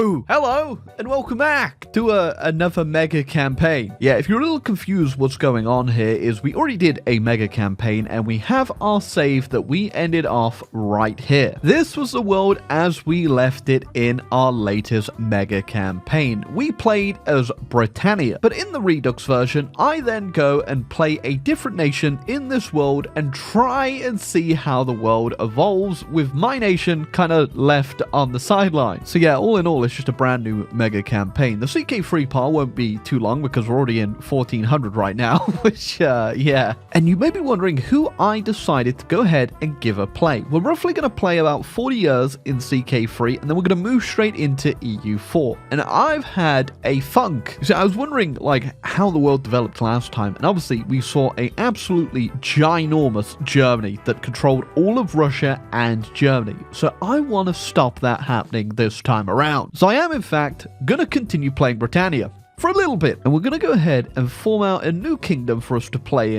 Boo! Hello, and welcome back to another mega campaign. Yeah, if you're a little confused what's going on here is we already did a mega campaign and we have our save that we ended off right here. This was the world as we left it in our latest mega campaign. We played as Britannia, but in the Redux version, I then go and play a different nation in this world and try and see how the world evolves with my nation kind of left on the sideline. So yeah, all in all, it's just a brand new mega campaign. The CK3 part won't be too long because we're already in 1400 right now, which, yeah. And you may be wondering who I decided to go ahead and give a play. We're roughly going to play about 40 years in CK3, and then we're going to move straight into EU4. And I've had a funk. So I was wondering, like, how the world developed last time, and obviously we saw a absolutely ginormous Germany that controlled all of Russia and Germany. So I want to stop that happening this time around. So I am, in fact, going to continue playing Britannia for a little bit. And we're going to go ahead and form out a new kingdom for us to play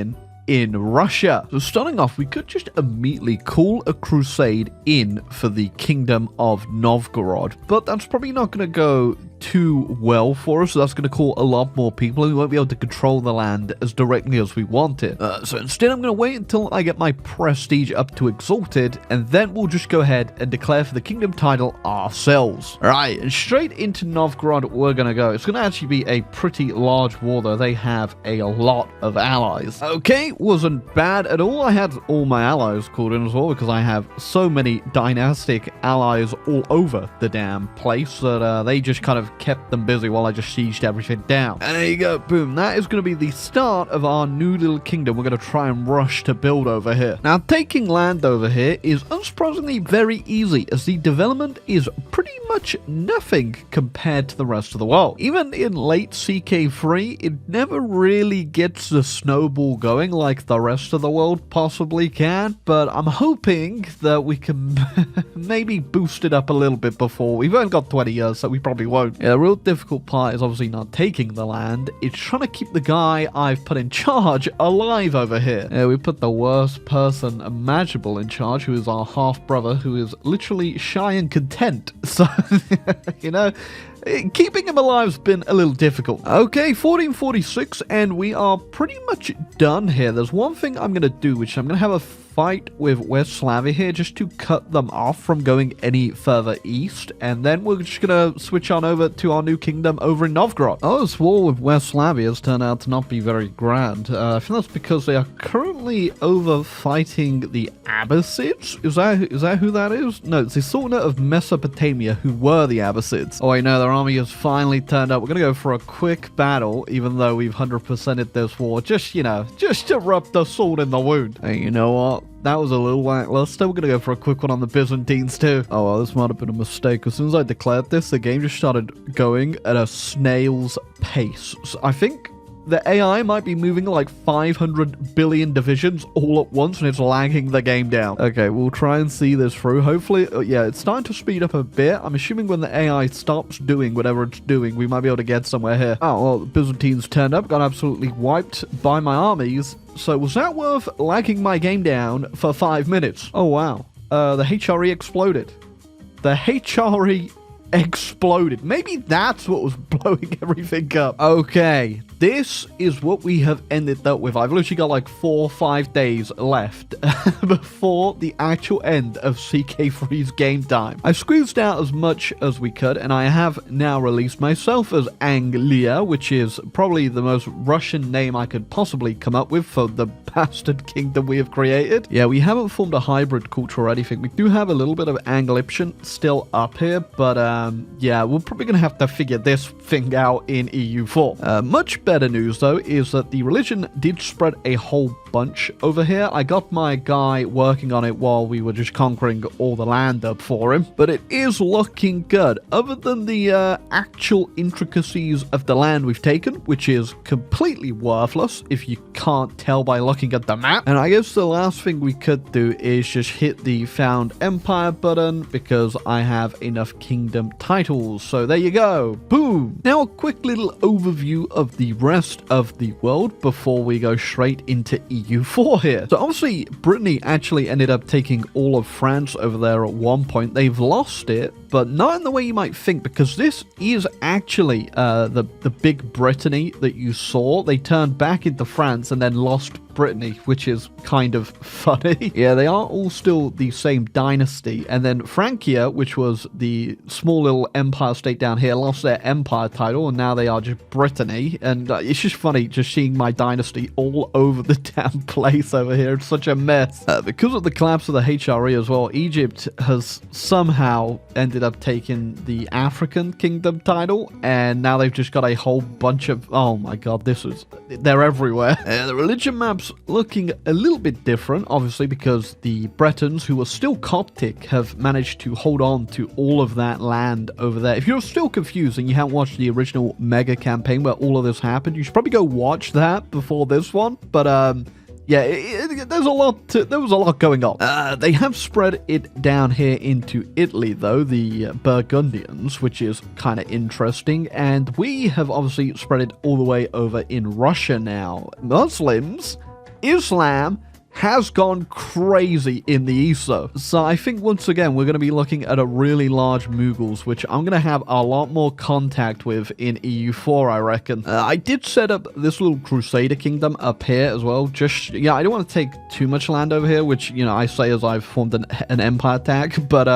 in Russia. So starting off, we could just immediately call a crusade in for the Kingdom of Novgorod. But that's probably not going to go too well for us, so that's going to call a lot more people and we won't be able to control the land as directly as we want it. So instead I'm going to wait until I get my prestige up to exalted, and then we'll just go ahead and declare for the kingdom title ourselves. Alright, and straight into Novgorod we're going to go. It's going to actually be a pretty large war though. They have a lot of allies. Okay, wasn't bad at all. I had all my allies called in as well because I have so many dynastic allies all over the damn place that they just kind of kept them busy while I just sieged everything down. And there you go, boom. That is going to be the start of our new little kingdom we're going to try and rush to build over here. Now, taking land over here is unsurprisingly very easy, as the development is pretty much nothing compared to the rest of the world. Even in late CK3, it never really gets the snowball going like the rest of the world possibly can, but I'm hoping that we can maybe boost it up a little bit before. We've only got 20 years, so we probably won't. Yeah, the real difficult part is obviously not taking the land. It's trying to keep the guy I've put in charge alive over here. Yeah, we put the worst person imaginable in charge, who is our half-brother, who is literally shy and content. So, you know, keeping him alive has been a little difficult. Okay, 1446, and we are pretty much done here. There's one thing I'm going to do, which I'm going to have a fight with West Slavia here just to cut them off from going any further east, and then we're just gonna switch on over to our new kingdom over in Novgorod. Oh, this war with West Slavia has turned out to not be very grand. I think that's because they are currently over fighting the Abbasids. Is that who that is? No, it's the Sultanate of Mesopotamia who were the Abbasids. Oh, I know, their army has finally turned up. We're gonna go for a quick battle, even though we've 100%ed this war, just, you know, just to rub the salt in the wound. Hey, you know what? That was a little lackluster. We're going to go for a quick one on the Byzantines too. Oh, well, this might have been a mistake. As soon as I declared this, the game just started going at a snail's pace. So I think the AI might be moving like 500 billion divisions all at once, and it's lagging the game down. Okay, we'll try and see this through. Hopefully, yeah, it's starting to speed up a bit. I'm assuming when the AI stops doing whatever it's doing, we might be able to get somewhere here. Oh, well, the Byzantines turned up, got absolutely wiped by my armies. So was that worth lagging my game down for 5 minutes? Oh, wow. The HRE exploded. The HRE exploded. Maybe that's what was blowing everything up. Okay, this is what we have ended up with. I've literally got like 4 or 5 days left before the actual end of CK3's game time. I squeezed out as much as we could, and I have now released myself as Anglia, which is probably the most Russian name I could possibly come up with for the bastard kingdom we have created. Yeah, we haven't formed a hybrid culture or anything. We do have a little bit of Angliption still up here, but yeah, we're probably going to have to figure this thing out in EU4. Much better news, though, is that the religion did spread a whole bunch over here. I got my guy working on it while we were just conquering all the land up for him, but it is looking good. Other than the actual intricacies of the land we've taken, which is completely worthless if you can't tell by looking at the map. And I guess the last thing we could do is just hit the Found Empire button, because I have enough kingdom titles. So there you go. Boom. Now a quick little overview of the rest of the world before we go straight into EU4 here. So obviously Brittany actually ended up taking all of France over there at one point. They've lost it, but not in the way you might think, because this is actually the big Brittany that you saw. They turned back into France and then lost Brittany, which is kind of funny. Yeah, they are all still the same dynasty. And then Francia, which was the small little empire state down here, lost their empire title, and now they are just Brittany. And it's just funny just seeing my dynasty all over the damn place over here. It's such a mess. Because of the collapse of the HRE as well, Egypt has somehow ended up taking the African kingdom title, and now they've just got a whole bunch of, oh my god, they're everywhere. The religion map's looking a little bit different, obviously, because the Bretons, who are still Coptic, have managed to hold on to all of that land over there. If you're still confused and you haven't watched the original mega campaign where all of this happened, you should probably go watch that before this one. But yeah, there was a lot going on. They have spread it down here into Italy, though, the Burgundians, which is kind of interesting. And we have obviously spread it all the way over in Russia now. Muslims, Islam has gone crazy in the east, though. So I think once again we're going to be looking at a really large Mughals, which I'm going to have a lot more contact with in EU4, I reckon. I did set up this little Crusader kingdom up here as well. Just, yeah, I don't want to take too much land over here, which, you know, I say as I've formed an empire tag. But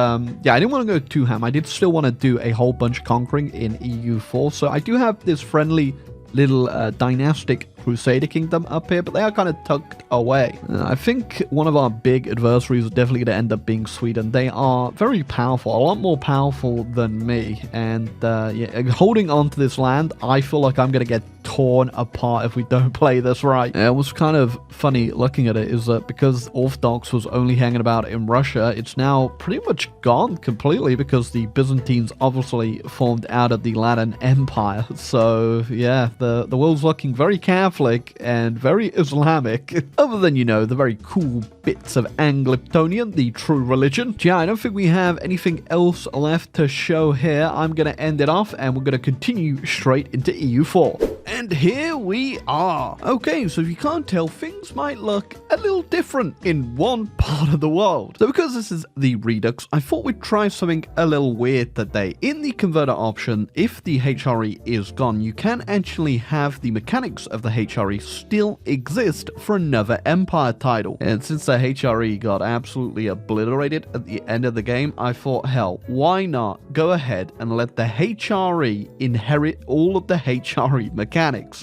yeah, I didn't want to go too ham. I did still want to do a whole bunch of conquering in EU4. So I do have this friendly little dynastic Crusader kingdom up here, but they are kind of tucked away. I think one of our big adversaries is definitely going to end up being Sweden. They are very powerful, a lot more powerful than me, and yeah, holding on to this land, I feel like I'm going to get torn apart if we don't play this right. It was kind of funny looking at it is that because Orthodox was only hanging about in Russia, it's now pretty much gone completely because the Byzantines obviously formed out of the Latin Empire. So yeah, the world's looking very Catholic and very Islamic, other than, you know, the very cool bits of Anglictonian, the true religion. Yeah, I don't think we have anything else left to show here. I'm going to end it off and we're going to continue straight into EU4. And here we are. Okay, so if you can't tell, things might look a little different in one part of the world. So because this is the Redux, I thought we'd try something a little weird today. In the converter option, if the HRE is gone, you can actually have the mechanics of the HRE still exist for another empire title. And since the HRE got absolutely obliterated at the end of the game, I thought, hell, why not go ahead and let the HRE inherit all of the HRE mechanics?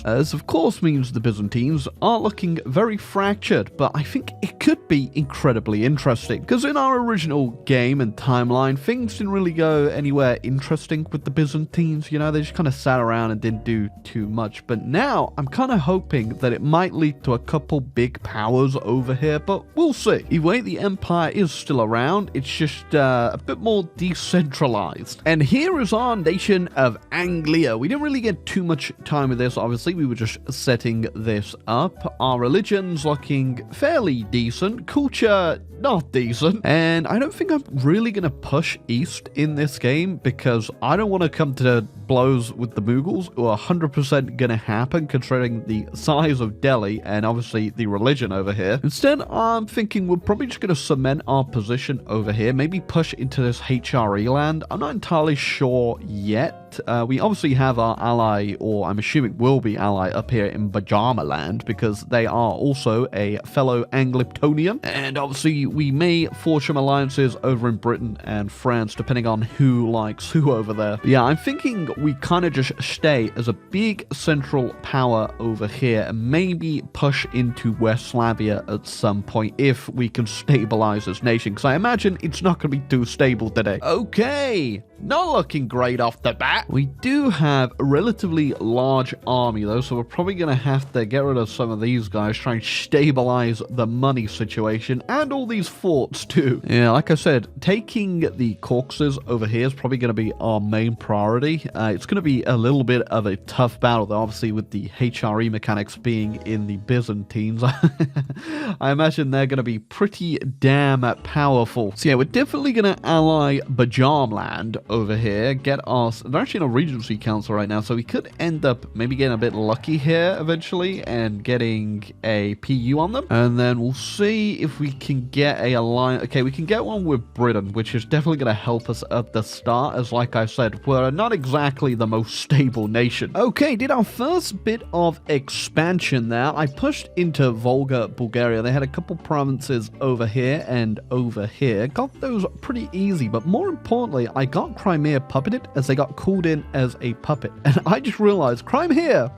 As of course means the Byzantines are looking very fractured, but I think it could be incredibly interesting, because in our original game and timeline, things didn't really go anywhere interesting with the Byzantines. You know, they just kind of sat around and didn't do too much. But now I'm kind of hoping that it might lead to a couple big powers over here, but we'll see. Either way, the empire is still around, it's just a bit more decentralized. And here is our nation of Anglia. We didn't really get too much time with this, obviously. We were just setting this up. Our religion's looking fairly decent, culture not decent, and I don't think I'm really going to push east in this game because I don't want to come to blows with the Mughals, who are 100% going to happen considering the size of Delhi and obviously the religion over here. Instead, I'm thinking we're probably just going to cement our position over here, maybe push into this HRE land. I'm not entirely sure yet. We obviously have our ally, or I'm assuming will be ally, up here in Bajama land because they are also a fellow Anglictonian, and obviously we may forge some alliances over in Britain and France depending on who likes who over there. But yeah, I'm thinking we kind of just stay as a big central power over here and maybe push into West Slavia at some point if we can stabilize this nation, because I imagine it's not going to be too stable today. Okay, not looking great off the bat. We do have a relatively large army though, so we're probably going to have to get rid of some of these guys, try and stabilize the money situation and all these forts too. Yeah, like I said, taking the Caucasus over here is probably going to be our main priority. It's going to be a little bit of a tough battle though, obviously with the HRE mechanics being in the Byzantines. I imagine they're going to be pretty damn powerful. So yeah, we're definitely going to ally Bajam land over here, get us... They're actually in a Regency Council right now, so we could end up maybe getting a bit lucky here eventually and getting a PU on them. And then we'll see if we can get a alliance. Okay, we can get one with Britain, which is definitely going to help us at the start, as like I said, we're not exactly the most stable nation. Okay, did our first bit of expansion there. I pushed into Volga, Bulgaria. They had a couple provinces over here and over here. Got those pretty easy, but more importantly, I got Crimea puppeted as they got called in as a puppet. And I just realized Crimea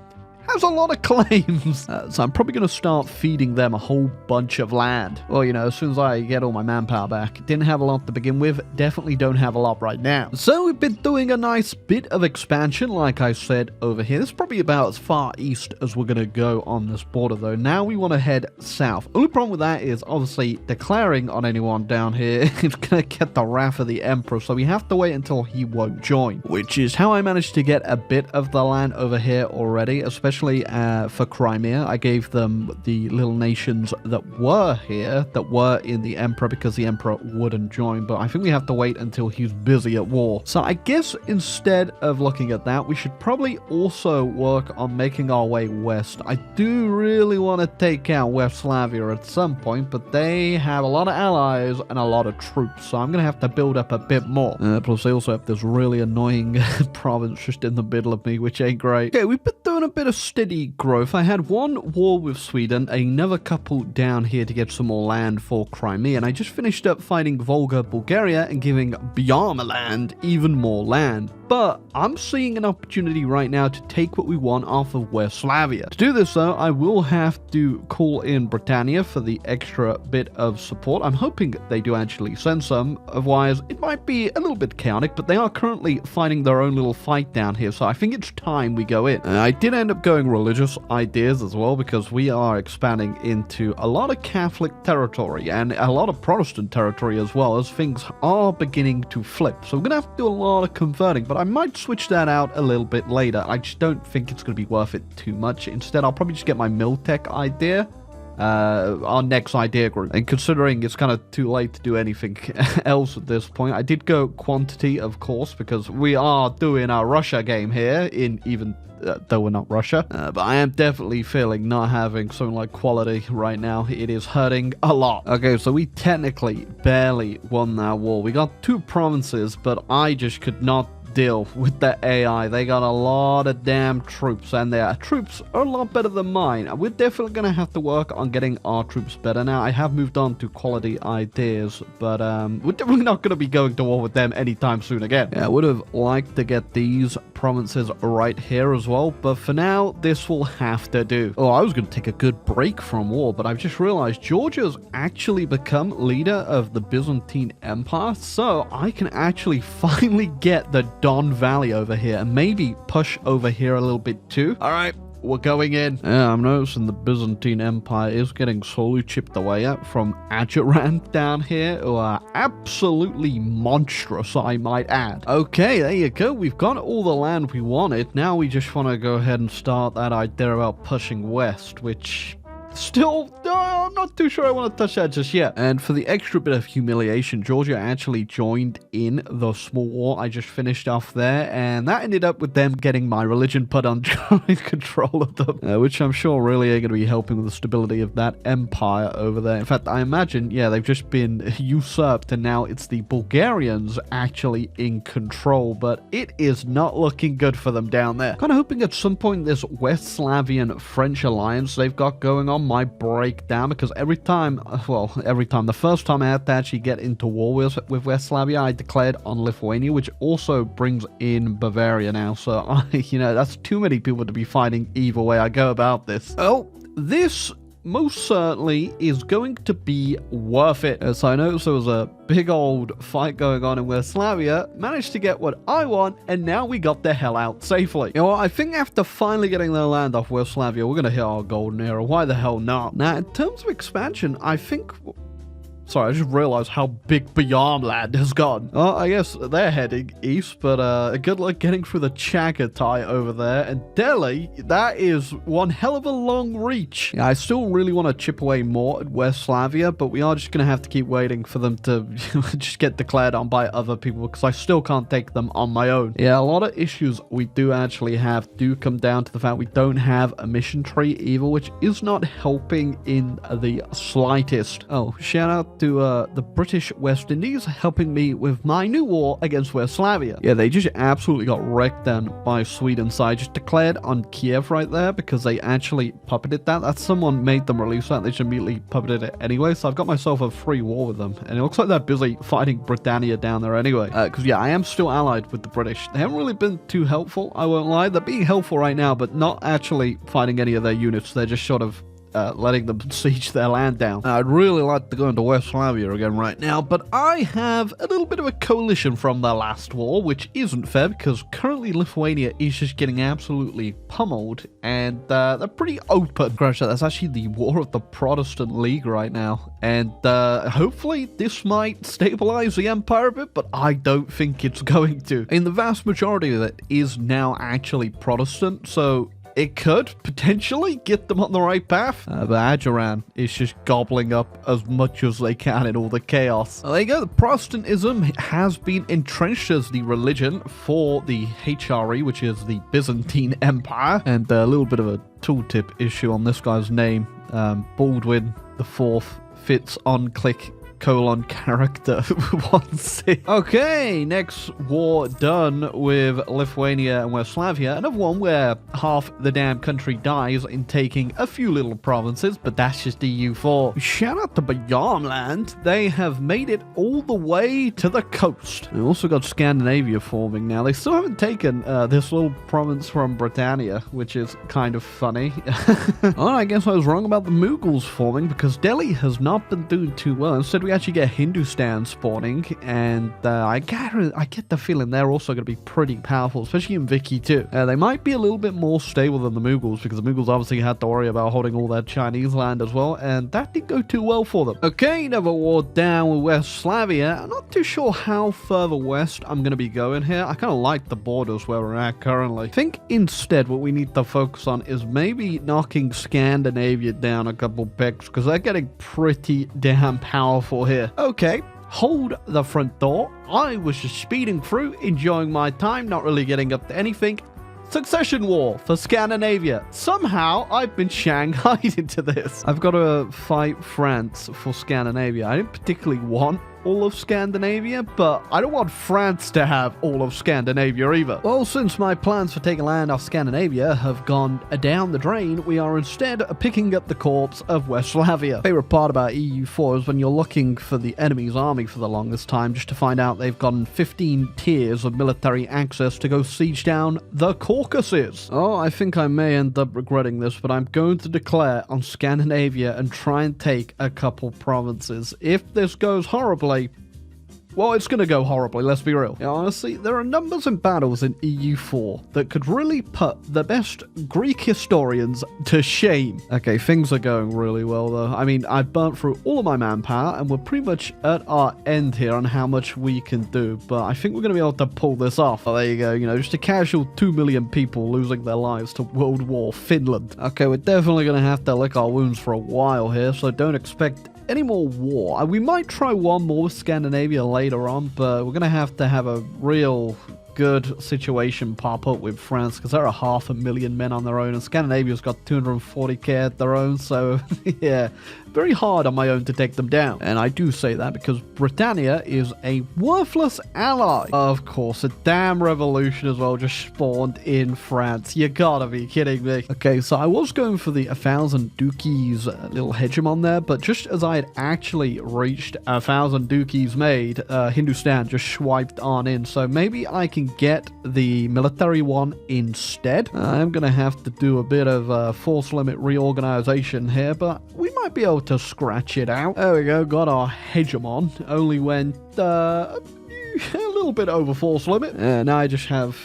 has a lot of claims. So I'm probably going to start feeding them a whole bunch of land. Well, you know, as soon as I get all my manpower back. Didn't have a lot to begin with. Definitely don't have a lot right now. So we've been doing a nice bit of expansion, like I said, over here. This is probably about as far east as we're going to go on this border, though. Now we want to head south. Only problem with that is, obviously, declaring on anyone down here is going to get the wrath of the Emperor. So we have to wait until he won't join, which is how I managed to get a bit of the land over here already, especially for Crimea. I gave them the little nations that were here, that were in the Emperor, because the Emperor wouldn't join, but I think we have to wait until he's busy at war. So I guess instead of looking at that, we should probably also work on making our way west. I do really want to take out West Slavia at some point, but they have a lot of allies and a lot of troops, so I'm going to have to build up a bit more. Plus they also have this really annoying province just in the middle of me, which ain't great. Okay, we've been doing a bit of steady growth. I had one war with Sweden, another couple down here to get some more land for Crimea, and I just finished up fighting Volga, Bulgaria, and giving Bjarmaland even more land. But I'm seeing an opportunity right now to take what we want off of West Slavia. To do this, though, I will have to call in Britannia for the extra bit of support. I'm hoping they do actually send some, otherwise it might be a little bit chaotic, but they are currently fighting their own little fight down here, so I think it's time we go in. I did end up going religious ideas as well, because we are expanding into a lot of Catholic territory and a lot of Protestant territory as well, as things are beginning to flip. So we're going to have to do a lot of converting, but I might switch that out a little bit later. I just don't think it's going to be worth it too much. Instead, I'll probably just get my Miltech idea, our next idea group. And considering it's kind of too late to do anything else at this point, I did go quantity, of course, because we are doing our Russia game here, in even though we're not Russia. But I am definitely feeling not having something like quality right now. It is hurting a lot. Okay, so we technically barely won that war. We got 2 provinces, but I just could not deal with the AI. They got a lot of damn troops, and their troops are a lot better than mine. We're definitely going to have to work on getting our troops better. Now, I have moved on to quality ideas, but we're definitely not going to be going to war with them anytime soon again. Yeah, I would have liked to get these provinces right here as well, but for now, this will have to do. Oh, I was going to take a good break from war, but I've just realized Georgia's actually become leader of the Byzantine Empire, so I can actually finally get the Don Valley over here and maybe push over here a little bit too. All right, we're going in. Yeah, I'm noticing the Byzantine Empire is getting slowly chipped away at from Adjurant down here, who are absolutely monstrous, I might add. Okay, there you go. We've got all the land we wanted. Now we just want to go ahead and start that idea about pushing west, which... still, I'm not too sure I want to touch that just yet. And for the extra bit of humiliation, Georgia actually joined in the small war I just finished off there, and that ended up with them getting my religion put on control of them, which I'm sure really are going to be helping with the stability of that empire over there. In fact, I imagine, yeah, they've just been usurped, and now it's the Bulgarians actually in control, but it is not looking good for them down there. Kind of hoping at some point this West Slavian French alliance they've got going on might break down, because every time, the first time I had to actually get into war with West Slavia, I declared on Lithuania, which also brings in Bavaria now, so that's too many people to be fighting either way I go about this. Oh, this most certainly is going to be worth it. So I noticed there was a big old fight going on in West Slavia, managed to get what I want, and now we got the hell out safely. You know what, I think after finally getting their land off West Slavia, we're going to hit our golden era. Why the hell not? Now, in terms of expansion, I think... Sorry, I just realized how big Beyond has gone. Oh, I guess they're heading east, but good luck getting through the Chagatai over there. And Delhi, that is one hell of a long reach. Yeah, I still really want to chip away more at West Slavia, but we are just going to have to keep waiting for them to just get declared on by other people, because I still can't take them on my own. Yeah, a lot of issues we do actually have do come down to the fact we don't have a mission tree either, which is not helping in the slightest. Oh, shout out to the British West Indies helping me with my new war against West Slavia. Yeah, they just absolutely got wrecked then by Sweden, so I just declared on Kiev right there because they actually puppeted that. That's someone made them release that. They just immediately puppeted it anyway, so I've got myself a free war with them, and it looks like they're busy fighting Britannia down there anyway. Because yeah, I am still allied with the British. They haven't really been too helpful, I won't lie. They're being helpful right now, but not actually fighting any of their units. They're just sort of letting them siege their land down. I'd really like to go into West Slavia again right now, but I have a little bit of a coalition from the last war, which isn't fair because currently Lithuania is just getting absolutely pummeled, and they're pretty open. That's actually the War of the Protestant League right now, and hopefully this might stabilize the empire a bit, but I don't think it's going to. And the vast majority of it is now actually Protestant, so it could potentially get them on the right path, but Ajuran is just gobbling up as much as they can in all the chaos. There you go, the Protestantism has been entrenched as the religion for the HRE, which is the Byzantine Empire, and a little bit of a tooltip issue on this guy's name. Baldwin the Fourth fits on click character 1-6. Okay, next war done with Lithuania and West Slavia. Another one where half the damn country dies in taking a few little provinces, but that's just EU4. Shout out to Beyondland. They have made it all the way to the coast. We also got Scandinavia forming now. They still haven't taken this little province from Britannia, which is kind of funny. Oh, I guess I was wrong about the Mughals forming, because Delhi has not been doing too well. Instead, we actually get Hindustan spawning, and I get the feeling they're also going to be pretty powerful, especially in Vicky too. They might be a little bit more stable than the Mughals, because the Mughals obviously had to worry about holding all their Chinese land as well, and that didn't go too well for them. Okay, another war down with West Slavia. I'm not too sure how further west I'm going to be going here. I kind of like the borders where we're at currently. I think instead what we need to focus on is maybe knocking Scandinavia down a couple pegs, because they're getting pretty damn powerful here. Okay, hold the front door. I was just speeding through, enjoying my time, not really getting up to anything. Succession war for Scandinavia. Somehow I've been shanghaied into this. I've got to fight France for Scandinavia. I didn't particularly want all of Scandinavia, but I don't want France to have all of Scandinavia either. Well, since my plans for taking land off Scandinavia have gone down the drain, we are instead picking up the corpse of West Slavia. Favorite part about EU4 is when you're looking for the enemy's army for the longest time, just to find out they've gotten 15 tiers of military access to go siege down the Caucasus. Oh, I think I may end up regretting this, but I'm going to declare on Scandinavia and try and take a couple provinces. If this goes horribly, well, it's going to go horribly, let's be real. Yeah, honestly, there are numbers and battles in EU4 that could really put the best Greek historians to shame. Okay, things are going really well, though. I mean, I've burnt through all of my manpower, and we're pretty much at our end here on how much we can do, but I think we're going to be able to pull this off. Oh, there you go, you know, just a casual 2 million people losing their lives to World War Finland. Okay, we're definitely going to have to lick our wounds for a while here, so don't expect any more war. We might try one more with Scandinavia later on, but we're going to have a real good situation pop up with France, because there are 500,000 men on their own, and Scandinavia's got 240k at their own, so yeah, very hard on my own to take them down. And I do say that because Britannia is a worthless ally. Of course, a damn revolution as well just spawned in France. You gotta be kidding me. Okay, so I was going for the 1,000 duchies little hegemon there, but just as I had actually reached 1,000 duchies made, Hindustan just swiped on in, so maybe I can get the military one instead. I'm gonna have to do a bit of force limit reorganization here, but we might be able to scratch it out. There we go, got our hegemon. Only went a little little bit over force limit. Now I just have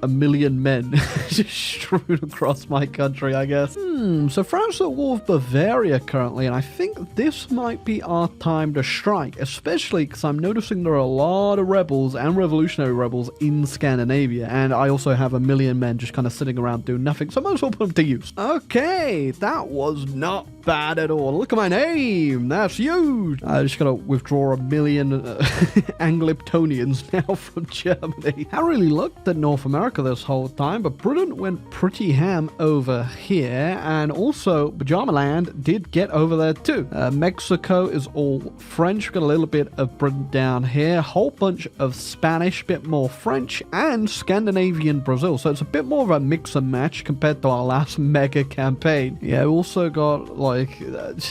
a million men just strewn across my country, I guess. So France is at war with Bavaria currently, and I think this might be our time to strike, especially because I'm noticing there are a lot of rebels and revolutionary rebels in Scandinavia, and I also have a million men just kind of sitting around doing nothing, so I might as well put them to use. Okay, that was not bad at all. Look at my name. That's huge. I just gotta withdraw a million Anglyptonians now from Germany. I really looked at North America this whole time, but Britain went pretty ham over here, and also Bajamaland did get over there too. Mexico is all French. We've got a little bit of Britain down here, whole bunch of Spanish, bit more French, and Scandinavian Brazil. So it's a bit more of a mix and match compared to our last mega campaign. Yeah, we also got like just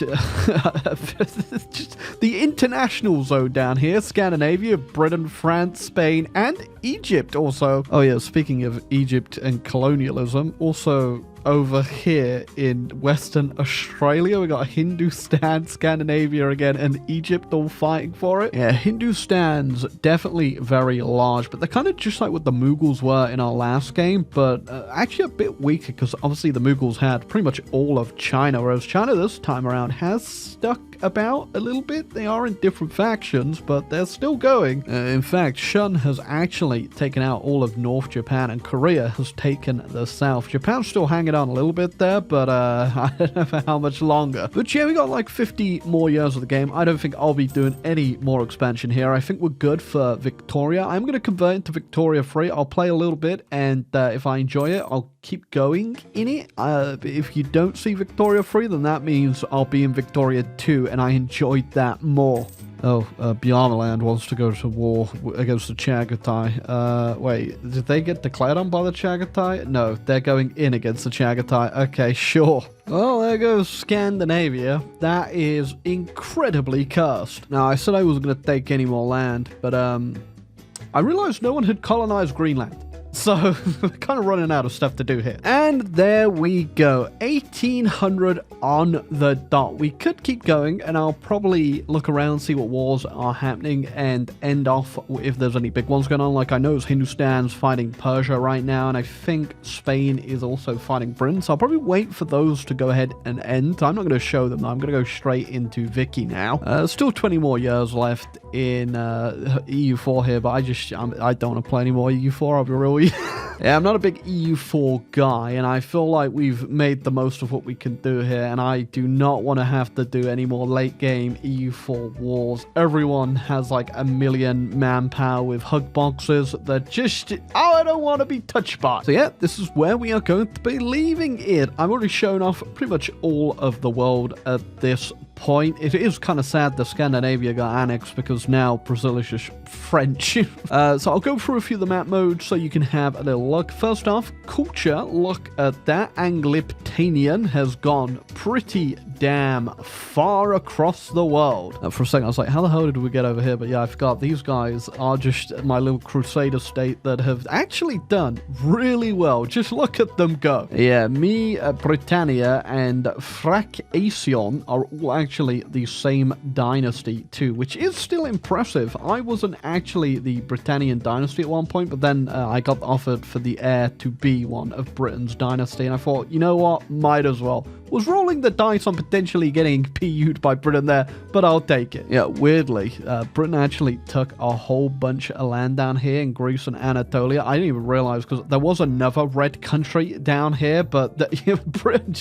the international zone down here: Scandinavia, Britain, France, Spain, and Egypt also. Oh yeah, speaking of Egypt and colonialism, also over here in Western Australia, we got Hindustan, Scandinavia again, and Egypt all fighting for it. Yeah, Hindustan's definitely very large, but they're kind of just like what the Mughals were in our last game, but actually a bit weaker because obviously the Mughals had pretty much all of China, whereas China this time around has stuck about a little bit. They are in different factions, but they're still going. In fact, Shun has actually taken out all of North Japan, and Korea has taken the South. Japan's still hanging on a little bit there, but I don't know for how much longer. But yeah, we got like 50 more years of the game. I don't think I'll be doing any more expansion here. I think we're good for Victoria. I'm going to convert into Victoria 3. I'll play a little bit, and if I enjoy it, I'll keep going in it. If you don't see Victoria 3, then that means I'll be in Victoria 2, and I enjoyed that more. Oh, Bjarmaland wants to go to war against the Chagatai. Wait, did they get declared on by the Chagatai? No, they're going in against the Chagatai. Okay, sure. Well, there goes Scandinavia. That is incredibly cursed. Now, I said I wasn't going to take any more land, but I realized no one had colonized Greenland. So, we're kind of running out of stuff to do here. And there we go. 1800 on the dot. We could keep going, and I'll probably look around, see what wars are happening, and end off if there's any big ones going on. Like, I know Hindustan's fighting Persia right now, and I think Spain is also fighting Britain. So, I'll probably wait for those to go ahead and end. I'm not going to show them. I'm going to go straight into Vicky now. Still 20 more years left in EU4 here, but I don't want to play any more EU4. I'll be real. Yeah, I'm not a big EU4 guy, and I feel like we've made the most of what we can do here, and I do not want to have to do any more late game EU4 wars. Everyone has like a million manpower with hug boxes that just, I don't want to be touched by. So yeah, this is where we are going to be leaving it. I've already shown off pretty much all of the world at this point. It is kind of sad that Scandinavia got annexed because now Brazil is just French. So I'll go through a few of the map modes so you can have a little look. First off, culture, look at that. Anglyptanian has gone pretty damn far across the world. For a second I was like, how the hell did we get over here? But yeah, I forgot these guys are just my little Crusader state that have actually done really well. Just look at them go. Yeah, me, Britannia, and Thracion are all actually the same dynasty too, which is still impressive. I wasn't actually the Britannian dynasty at one point, but then I got offered for the heir to be one of Britain's dynasty, and I thought, you know what, might as well. Was rolling the dice on potentially getting PU'd by Britain there, but I'll take it. Yeah, weirdly, Britain actually took a whole bunch of land down here in Greece and Anatolia. I didn't even realize because there was another red country down here, but Britain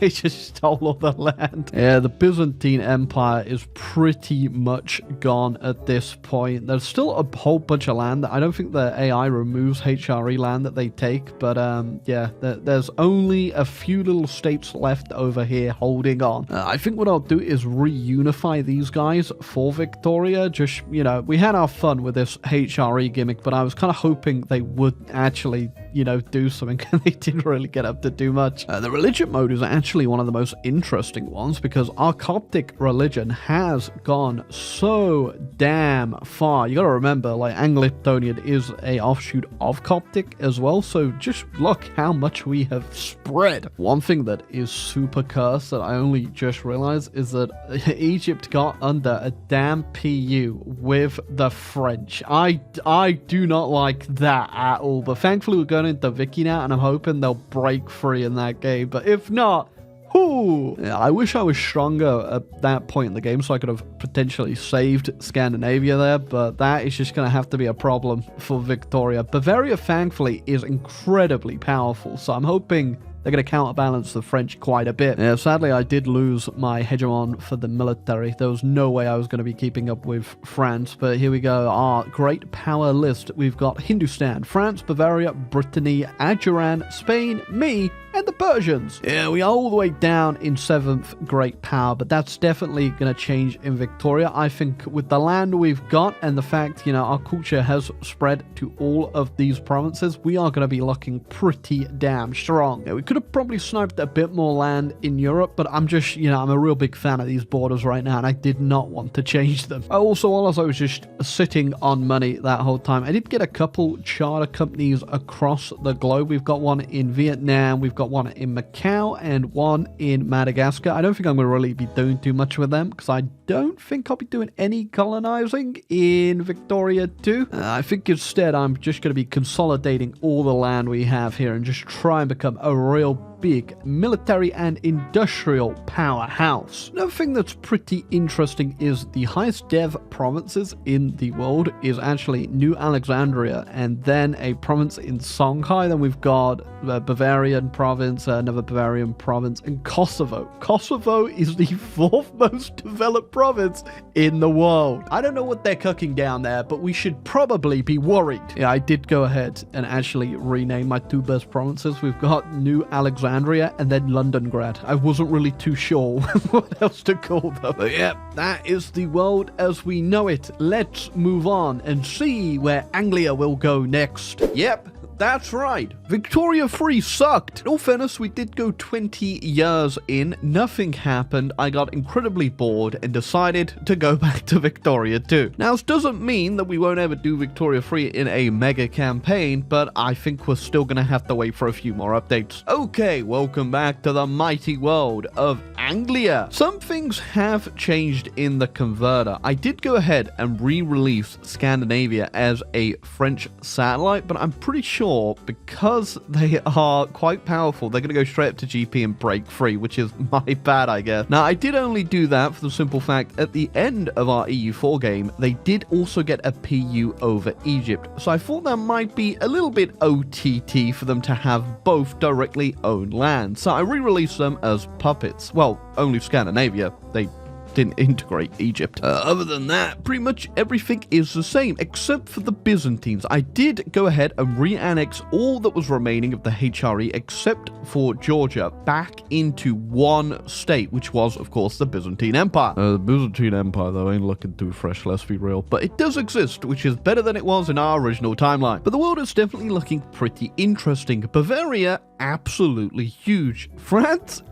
they just stole all the land. Yeah, the Byzantine Empire is pretty much gone at this point. There's still a whole bunch of land that I don't think the AI removes HRE land that they take, but yeah, there's only a few little states left over here holding on. I think what I'll do is reunify these guys for Victoria. Just, you know, we had our fun with this HRE gimmick, but I was kind of hoping they would actually do something, and they didn't really get up to do much. The religion mode is actually one of the most interesting ones because our Coptic religion has gone so damn far. You gotta remember, like, Anglictonian is a offshoot of Coptic as well, so just look how much we have spread. One thing that is super cursed that I only just realized is that Egypt got under a damn PU with the French. I do not like that at all, but thankfully we're going into Vicky now, and I'm hoping they'll break free in that game, but if not, yeah, I wish I was stronger at that point in the game so I could have potentially saved Scandinavia there, but that is just going to have to be a problem for Victoria. Bavaria, thankfully, is incredibly powerful, so I'm hoping they're going to counterbalance the French quite a bit. Yeah, sadly, I did lose my hegemon for the military. There was no way I was going to be keeping up with France, but here we go. Our great power list. We've got Hindustan, France, Bavaria, Brittany, Ajuran, Spain, me, and the Persians. Yeah, we are all the way down in 7th great power, but that's definitely going to change in Victoria. I think with the land we've got and the fact, our culture has spread to all of these provinces, we are going to be looking pretty damn strong. Yeah, we could have probably sniped a bit more land in Europe, but I'm just, I'm a real big fan of these borders right now, and I did not want to change them. Also, while I was just sitting on money that whole time, I did get a couple charter companies across the globe. We've got one in Vietnam, we've got one in Macau, and one in Madagascar. I don't think I'm going to really be doing too much with them because I don't think I'll be doing any colonizing in Victoria too. I think instead I'm just going to be consolidating all the land we have here and just try and become a real big military and industrial powerhouse. Another thing that's pretty interesting is the highest dev provinces in the world is actually New Alexandria, and then a province in Songhai. Then we've got a Bavarian province, another Bavarian province, and Kosovo. Kosovo is the 4th most developed province in the world. I don't know what they're cooking down there, but we should probably be worried. Yeah, I did go ahead and actually rename my 2 best provinces. We've got New Alexandria and then Londongrad. I wasn't really too sure what else to call them. But yeah, that is the world as we know it. Let's move on and see where Anglia will go next. Yep. That's right. Victoria 3 sucked. In all fairness, we did go 20 years in. Nothing happened. I got incredibly bored and decided to go back to Victoria 2. Now, this doesn't mean that we won't ever do Victoria 3 in a mega campaign, but I think we're still going to have to wait for a few more updates. Okay, welcome back to the mighty world of Anglia. Some things have changed in the converter. I did go ahead and re-release Scandinavia as a French satellite, but I'm pretty sure because they are quite powerful, they're going to go straight up to GP and break free, which is my bad, I guess. Now, I did only do that for the simple fact at the end of our EU4 game, they did also get a PU over Egypt. So I thought that might be a little bit OTT for them to have both directly owned land. So I re-released them as puppets. Well, only Scandinavia. They didn't integrate Egypt. Other than that, pretty much everything is the same, except for the Byzantines. I did go ahead and re-annex all that was remaining of the HRE, except for Georgia, back into one state, which was, of course, the Byzantine Empire. The Byzantine Empire, though, ain't looking too fresh, let's be real. But it does exist, which is better than it was in our original timeline. But the world is definitely looking pretty interesting. Bavaria, absolutely huge. France,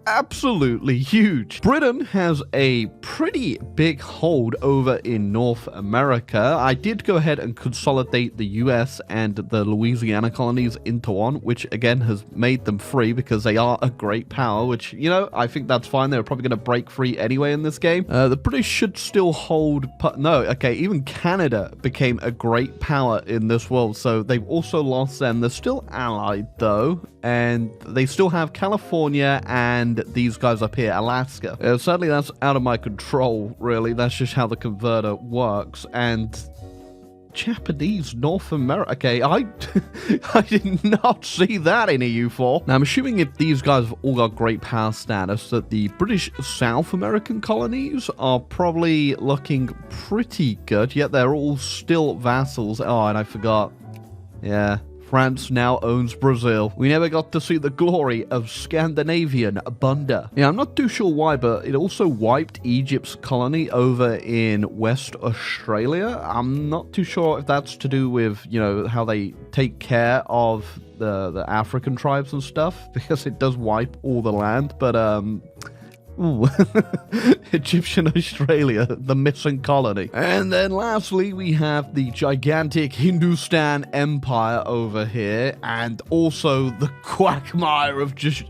absolutely huge. Britain has a pretty big hold over in North America. I did go ahead and consolidate the US and the Louisiana colonies into one, which again has made them free because they are a great power, which, I think that's fine. They were probably going to break free anyway in this game. The British should still hold... even Canada became a great power in this world, so they've also lost them. They're still allied, though, and they still have California and these guys up here, Alaska. Sadly, that's out of my control, really. That's just how the converter works. And Japanese North America. Okay, I did not see that in EU4. Now, I'm assuming if these guys have all got great power status, that the British South American colonies are probably looking pretty good, yet they're all still vassals. Oh, and I forgot. Yeah. France now owns Brazil. We never got to see the glory of Scandinavian Bunda. Yeah, I'm not too sure why, but it also wiped Egypt's colony over in West Australia. I'm not too sure if that's to do with, you know, how they take care of the African tribes and stuff, because it does wipe all the land, but ooh. Egyptian Australia, the missing colony. And then lastly, we have the gigantic Hindustan Empire over here, and also the quagmire of just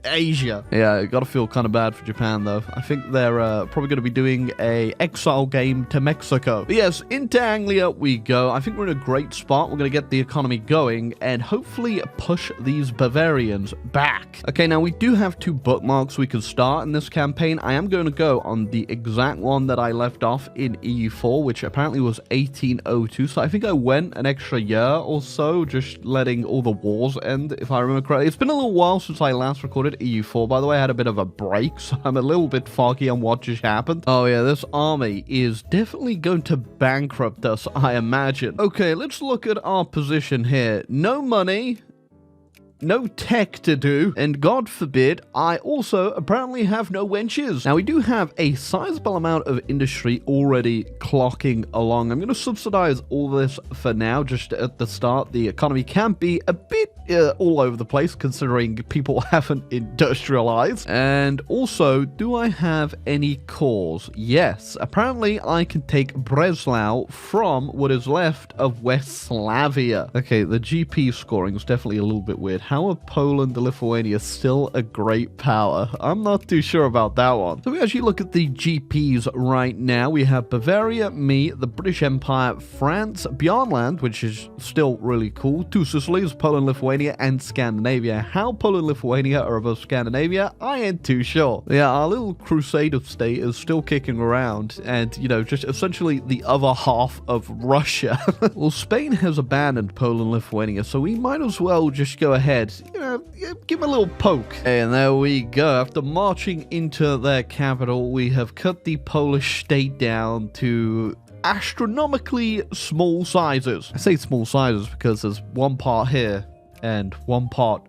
Asia. Yeah, I gotta feel kind of bad for Japan, though. I think they're probably going to be doing a exile game to Mexico. But yes, into Anglia we go. I think we're in a great spot. We're going to get the economy going and hopefully push these Bavarians back. Okay, now we do have 2 bookmarks we can start in this campaign. I am going to go on the exact one that I left off in EU4, which apparently was 1802. So I think I went an extra year or so, just letting all the wars end, if I remember correctly. It's been a little while since I last recorded EU4. By the way, I had a bit of a break, so I'm a little bit foggy on what just happened. Oh yeah, this army is definitely going to bankrupt us, I imagine. Okay, let's look at our position here. No money, no tech to do, and God forbid, I also apparently have no wenches. Now, we do have a sizable amount of industry already clocking along. I'm going to subsidize all this for now, just at the start. The economy can be a bit all over the place, considering people haven't industrialized. And also, do I have any cores? Yes, apparently I can take Breslau from what is left of Westphalia. Okay, the GP scoring is definitely a little bit weird. How are Poland and Lithuania still a great power? I'm not too sure about that one. So we actually look at the GPs right now. We have Bavaria, me, the British Empire, France, Bjornland, which is still really cool, 2 Sicilies, Poland, Lithuania, and Scandinavia. How Poland and Lithuania are above Scandinavia, I ain't too sure. Yeah, our little Crusader state is still kicking around, and, you know, just essentially the other half of Russia. Well, Spain has abandoned Poland and Lithuania, so we might as well just go ahead, you know, give them a little poke. And there we go. After marching into their capital, we have cut the Polish state down to astronomically small sizes. I say small sizes because there's one part here and one part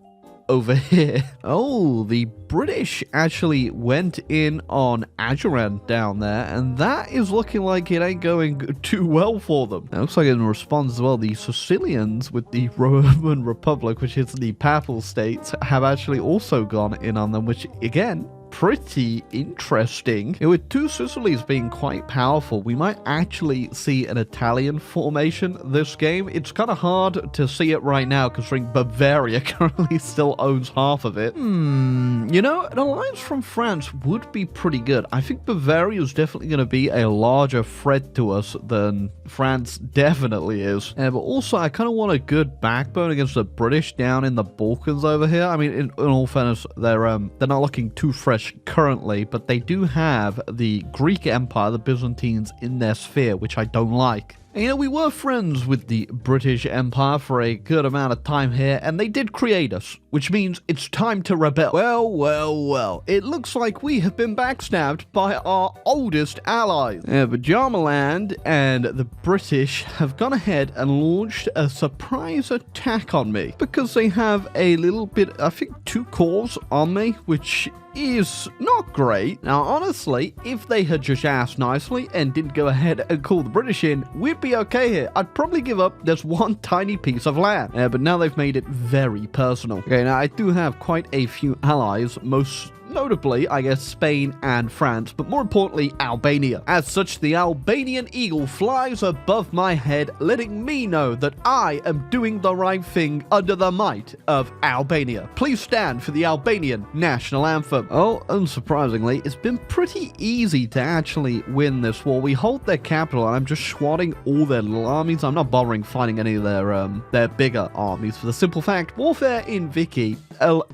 over here. Oh, the British actually went in on Ajuran down there, and that is looking like it ain't going too well for them. It looks like in response as well, the Sicilians with the Roman Republic, which is the Papal States, have actually also gone in on them, which again, pretty interesting. With 2 Sicilies being quite powerful, we might actually see an Italian formation this game. It's kind of hard to see it right now, considering Bavaria currently still owns half of it. You know, an alliance from France would be pretty good. I think Bavaria is definitely going to be a larger threat to us than France definitely is. But also, I kind of want a good backbone against the British down in the Balkans over here. I mean, in all fairness, they're not looking too fresh currently, but they do have the Greek Empire, the Byzantines, in their sphere, which I don't like. And, you know, we were friends with the British Empire for a good amount of time here, and they did create us, which means it's time to rebel. Well, it looks like we have been backstabbed by our oldest allies. But Jarmaland and the British have gone ahead and launched a surprise attack on me, because they have a little bit, I think 2 cores on me, which is not great. Now, honestly, if they had just asked nicely and didn't go ahead and call the British in, we'd be okay here. I'd probably give up this one tiny piece of land. But now they've made it very personal. Okay, now I do have quite a few allies, most notably, I guess, Spain and France, but more importantly, Albania. As such, the Albanian eagle flies above my head, letting me know that I am doing the right thing under the might of Albania. Please stand for the Albanian national anthem. Oh, unsurprisingly, it's been pretty easy to actually win this war. We hold their capital, and I'm just swatting all their little armies. I'm not bothering fighting any of their bigger armies, for the simple fact, warfare in Vicky,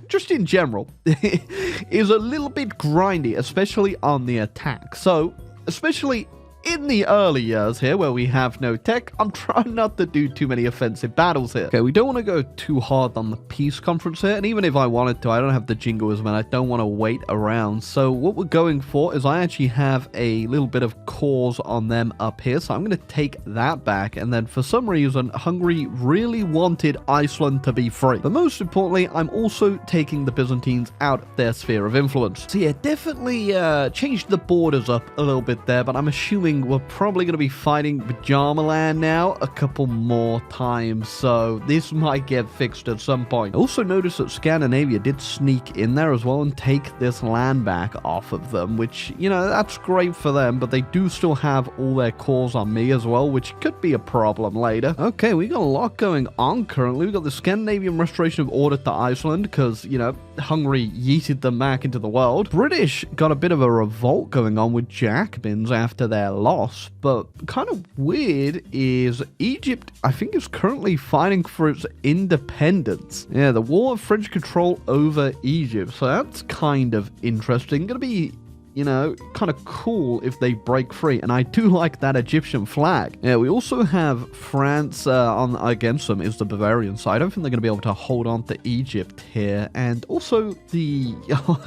just in general, is a little bit grindy, especially on the attack. So, especially in the early years here where we have no tech, I'm trying not to do too many offensive battles here. Okay, we don't want to go too hard on the peace conference here, and even if I wanted to, I don't have the jingoism and I don't want to wait around. So what we're going for is I actually have a little bit of cause on them up here, so I'm going to take that back. And then for some reason, Hungary really wanted Iceland to be free. But most importantly, I'm also taking the Byzantines out of their sphere of influence. So yeah, definitely changed the borders up a little bit there, but I'm assuming we're probably going to be fighting with Jarmaland now a couple more times, so this might get fixed at some point. I also noticed that Scandinavia did sneak in there as well and take this land back off of them, which, you know, that's great for them, but they do still have all their cores on me as well, which could be a problem later. Okay, we got a lot going on currently. We got the Scandinavian restoration of order to Iceland because, you know, Hungary yeeted them back into the world. British got a bit of a revolt going on with Jacobins after their loss, but kind of weird is Egypt, I think, is currently fighting for its independence. Yeah, the war of French control over Egypt, so that's kind of interesting. Gonna be, you know, kind of cool if they break free, and I do like that Egyptian flag. Yeah, we also have France on against them is the Bavarian side. I don't think they're going to be able to hold on to Egypt here, and also the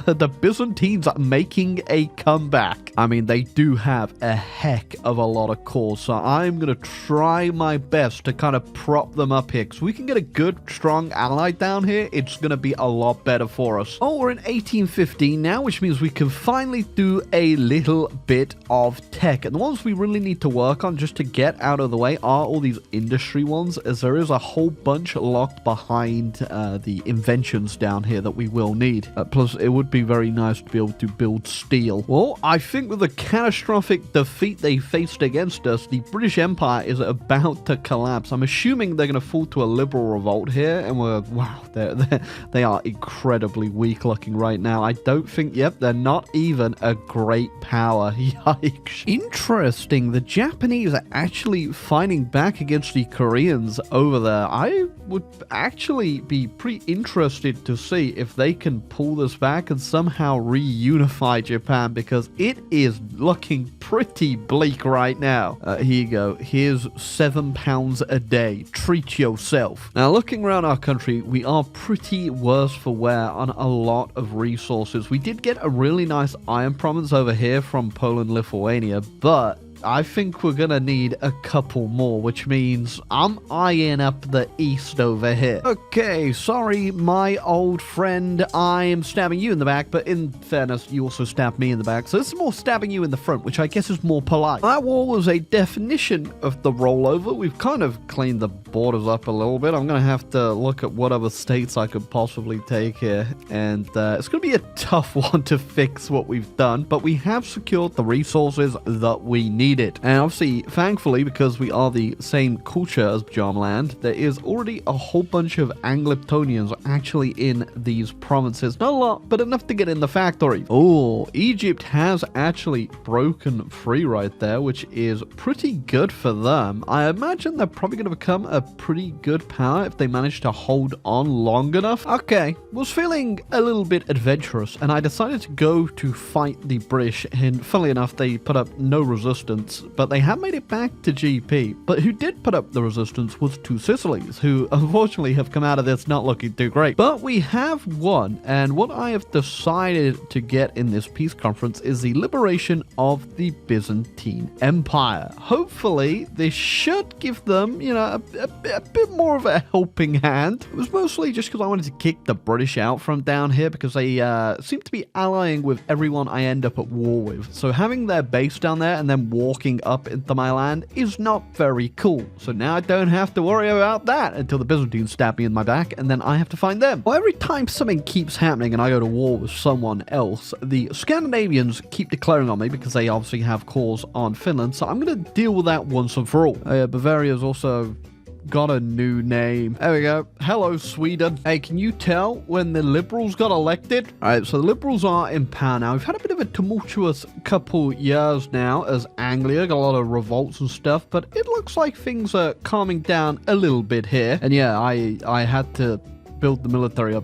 the Byzantines are making a comeback. I mean, they do have a heck of a lot of cores, so I'm going to try my best to kind of prop them up here, because we can get a good, strong ally down here. It's going to be a lot better for us. Oh, we're in 1815 now, which means we can finally do a little bit of tech, and the ones we really need to work on just to get out of the way are all these industry ones, as there is a whole bunch locked behind the inventions down here that we will need. Plus, it would be very nice to be able to build steel. Well, I think with the catastrophic defeat they faced against us, the British Empire is about to collapse. I'm assuming they're going to fall to a liberal revolt here, and they are incredibly weak looking right now. I don't think, yep, they're not even a great power. Yikes. Interesting. The Japanese are actually fighting back against the Koreans over there. I would actually be pretty interested to see if they can pull this back and somehow reunify Japan, because it is looking pretty bleak right now. Here you go. Here's £7 a day. Treat yourself. Now, looking around our country, we are pretty worse for wear on a lot of resources. We did get a really nice iron province over here from Poland, Lithuania, but I think we're gonna need a couple more, which means I'm eyeing up the east over here. Okay, sorry, my old friend, I am stabbing you in the back, but in fairness, you also stabbed me in the back, so this is more stabbing you in the front, which I guess is more polite. That war was a definition of the rollover. We've kind of cleaned the borders up a little bit. I'm gonna have to look at what other states I could possibly take here, and it's gonna be a tough one to fix what we've done, but we have secured the resources that we needed. And obviously, thankfully, because we are the same culture as Jarmland, there is already a whole bunch of Angleptonians actually in these provinces. Not a lot, but enough to get in the factory. Oh, Egypt has actually broken free right there, which is pretty good for them. I imagine they're probably going to become a pretty good power if they manage to hold on long enough. Okay, was feeling a little bit adventurous, and I decided to go to fight the British, and funnily enough, they put up no resistance, but they have made it back to GP. But who did put up the resistance was Two Sicilies, who unfortunately have come out of this not looking too great. But we have won, and what I have decided to get in this peace conference is the liberation of the Byzantine Empire. Hopefully, this should give them, you know, a bit more of a helping hand. It was mostly just because I wanted to kick the British out from down here, because they seem to be allying with everyone I end up at war with. So having their base down there and then walking up into my land is not very cool. So now I don't have to worry about that until the Byzantines stab me in my back, and then I have to find them. Well, every time something keeps happening and I go to war with someone else, the Scandinavians keep declaring on me because they obviously have cores on Finland, so I'm going to deal with that once and for all. Bavaria's also got a new name. There we go. Hello, Sweden. Hey, can you tell when the Liberals got elected? All right, so the Liberals are in power now. We've had a bit of a tumultuous couple years now as Anglia got a lot of revolts and stuff, but it looks like things are calming down a little bit here. And yeah, I had to build the military up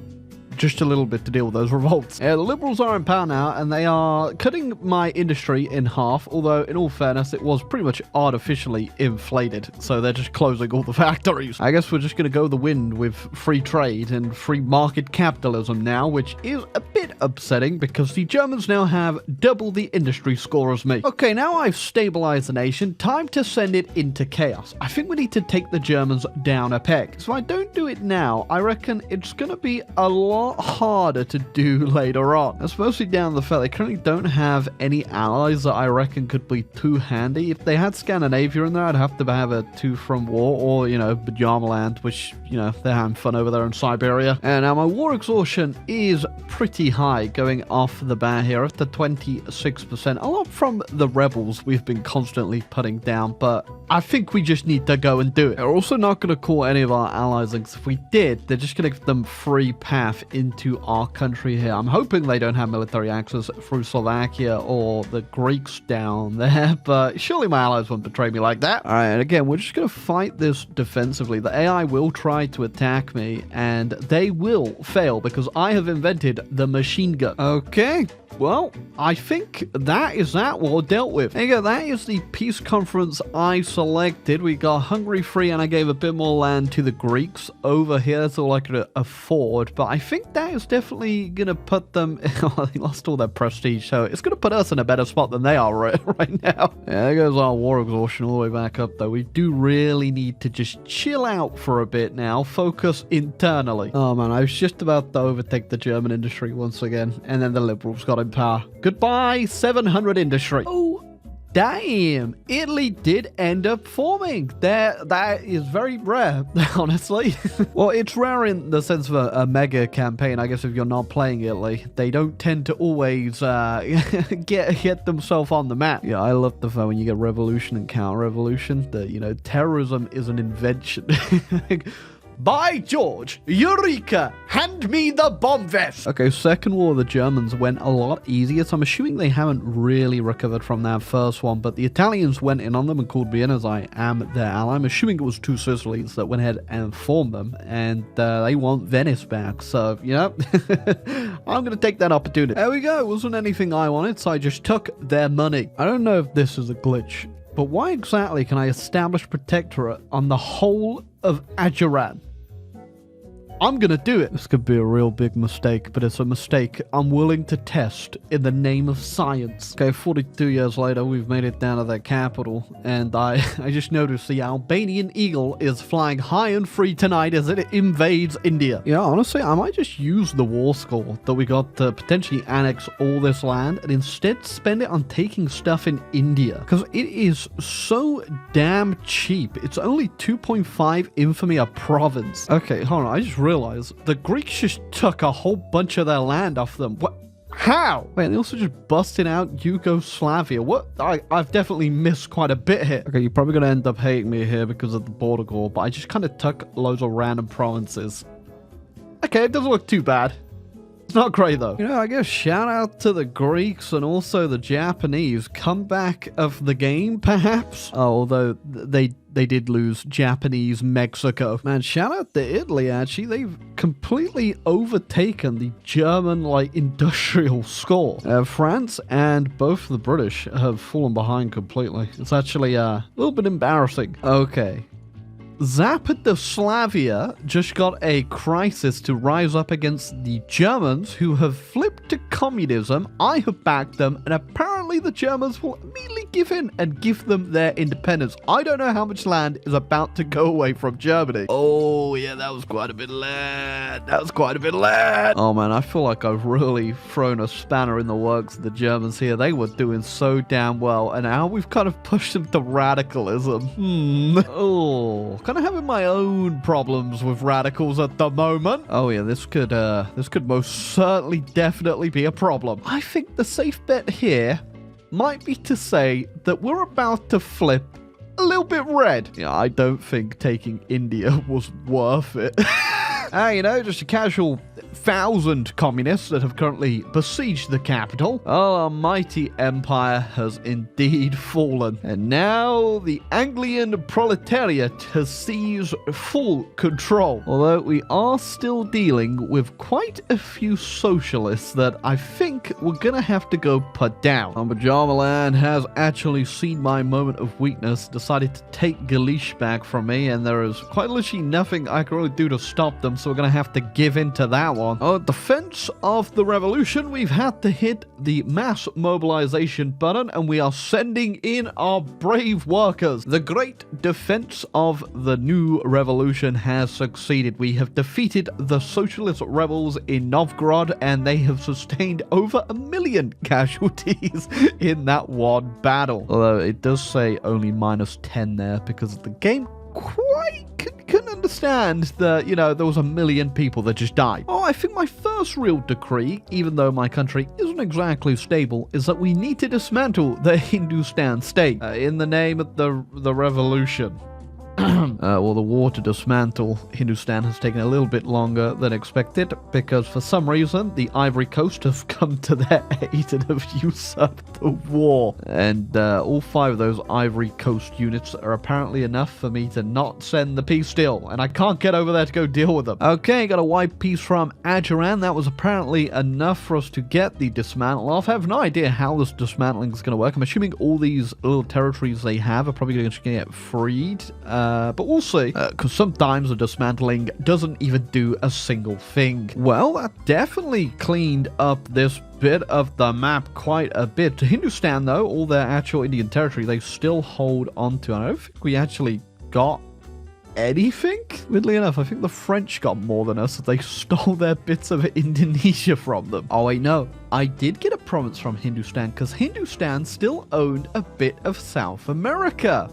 just a little bit to deal with those revolts. Yeah, the Liberals are in power now, and they are cutting my industry in half, although in all fairness, it was pretty much artificially inflated, so they're just closing all the factories. I guess we're just going to go the wind with free trade and free market capitalism now, which is a bit upsetting because the Germans now have double the industry score as me. Okay, now I've stabilized the nation, time to send it into chaos. I think we need to take the Germans down a peg. So if I don't do it now, I reckon it's going to be a lot harder to do later on. That's mostly down to the fact they currently don't have any allies that I reckon could be too handy. If they had Scandinavia in there, I'd have to have a two from war, or, you know, Bajamaland, which, you know, they're having fun over there in Siberia. And now my war exhaustion is pretty high going off the bat here, up to 26%. A lot from the rebels we've been constantly putting down, but I think we just need to go and do it. We're also not going to call any of our allies, because if we did, they're just going to give them free path into our country here. I'm hoping they don't have military access through Slovakia or the Greeks down there, but surely my allies won't betray me like that. All right, and again, we're just going to fight this defensively. The AI will try to attack me, and they will fail because I have invented the machine gun. Okay. Well, I think that is that war dealt with. There you go, that is the peace conference I selected. We got Hungary free, and I gave a bit more land to the Greeks over here. That's all I could afford, but I think that is definitely going to put them... they lost all their prestige, so it's going to put us in a better spot than they are right now. Yeah, there goes our war exhaustion all the way back up, though. We do really need to just chill out for a bit now, focus internally. Oh man, I was just about to overtake the German industry once again, and then the Liberals got in power. Goodbye, 700 industry. Oh, damn. Italy did end up forming. That is very rare, honestly. Well, it's rare in the sense of a mega campaign. I guess if you're not playing Italy, they don't tend to always get themselves on the map. Yeah, I love the fact when you get revolution and counter-revolution that, you know, terrorism is an invention. By George, Eureka, hand me the bomb vest. Okay, Second War of the Germans went a lot easier, so I'm assuming they haven't really recovered from that first one, but the Italians went in on them and called me in as I am their ally. I'm assuming it was two Sicilies that went ahead and formed them, and they want Venice back, so, you know, I'm going to take that opportunity. There we go, it wasn't anything I wanted, so I just took their money. I don't know if this is a glitch, but why exactly can I establish protectorate on the whole of Ajuran? I'm gonna do it. This could be a real big mistake, but it's a mistake I'm willing to test in the name of science. Okay, 42 years later, we've made it down to the capital, and I just noticed the Albanian eagle is flying high and free tonight as it invades India. Yeah, honestly, I might just use the war score that we got to potentially annex all this land and instead spend it on taking stuff in India, because it is so damn cheap. It's only 2.5 infamy a province. Okay, hold on, I just realize the Greeks just took a whole bunch of their land off them. What? How? Wait, they also just busted out Yugoslavia. What? I've definitely missed quite a bit here. Okay, you're probably going to end up hating me here because of the border war, but I just kind of took loads of random provinces. Okay, it doesn't look too bad. It's not great, though. You know, I guess shout out to the Greeks and also the Japanese. Comeback of the game, perhaps? Oh, although they did lose Japanese Mexico. Man, shout out to Italy, actually. They've completely overtaken the German, like, industrial score. France and both the British have fallen behind completely. It's actually a little bit embarrassing. Okay. Zapadoslavia just got a crisis to rise up against the Germans, who have flipped to communism. I have backed them, and apparently the Germans will immediately give in and give them their independence. I don't know how much land is about to go away from Germany. Oh, yeah, that was quite a bit of land. That was quite a bit of land. Oh, man, I feel like I've really thrown a spanner in the works of the Germans here. They were doing so damn well, and now we've kind of pushed them to radicalism. Oh, kind of having my own problems with radicals at the moment. Oh yeah, this could most certainly definitely be a problem. I think the safe bet here might be to say that we're about to flip a little bit red. Yeah, I don't think taking India was worth it. You know, just a casual 2,000 communists that have currently besieged the capital. Our mighty empire has indeed fallen. And now the Anglian proletariat has seized full control. Although we are still dealing with quite a few socialists that I think we're gonna have to go put down. Bajamaland has actually seen my moment of weakness, decided to take Galish back from me, and there is quite literally nothing I can really do to stop them, so we're gonna have to give in to that one. Defense of the revolution, we've had to hit the mass mobilization button, and we are sending in our brave workers. The great defense of the new revolution has succeeded. We have defeated the socialist rebels in Novgorod, and they have sustained over 1 million casualties in that one battle. Although it does say only -10 there, because the game quite couldn't understand that, you know, there was 1 million people that just died. I think my first real decree, even though my country isn't exactly stable, is that we need to dismantle the Hindustan state in the name of the revolution. Well, the war to dismantle Hindustan has taken a little bit longer than expected, because for some reason the Ivory Coast have come to their aid and have usurped the war. And all 5 of those Ivory Coast units are apparently enough for me to not send the peace deal, and I can't get over there to go deal with them. Okay, got a white piece from Ajiran. That was apparently enough for us to get the dismantle off. I have no idea how this dismantling is going to work. I'm assuming all these little territories they have are probably going to get freed. But we'll see, because sometimes the dismantling doesn't even do a single thing. Well, that definitely cleaned up this bit of the map quite a bit. To Hindustan, though, all their actual Indian territory, they still hold on to. I don't think we actually got anything. Weirdly enough, I think the French got more than us. They stole their bits of Indonesia from them. Oh, wait, no. I did get a province from Hindustan, because Hindustan still owned a bit of South America.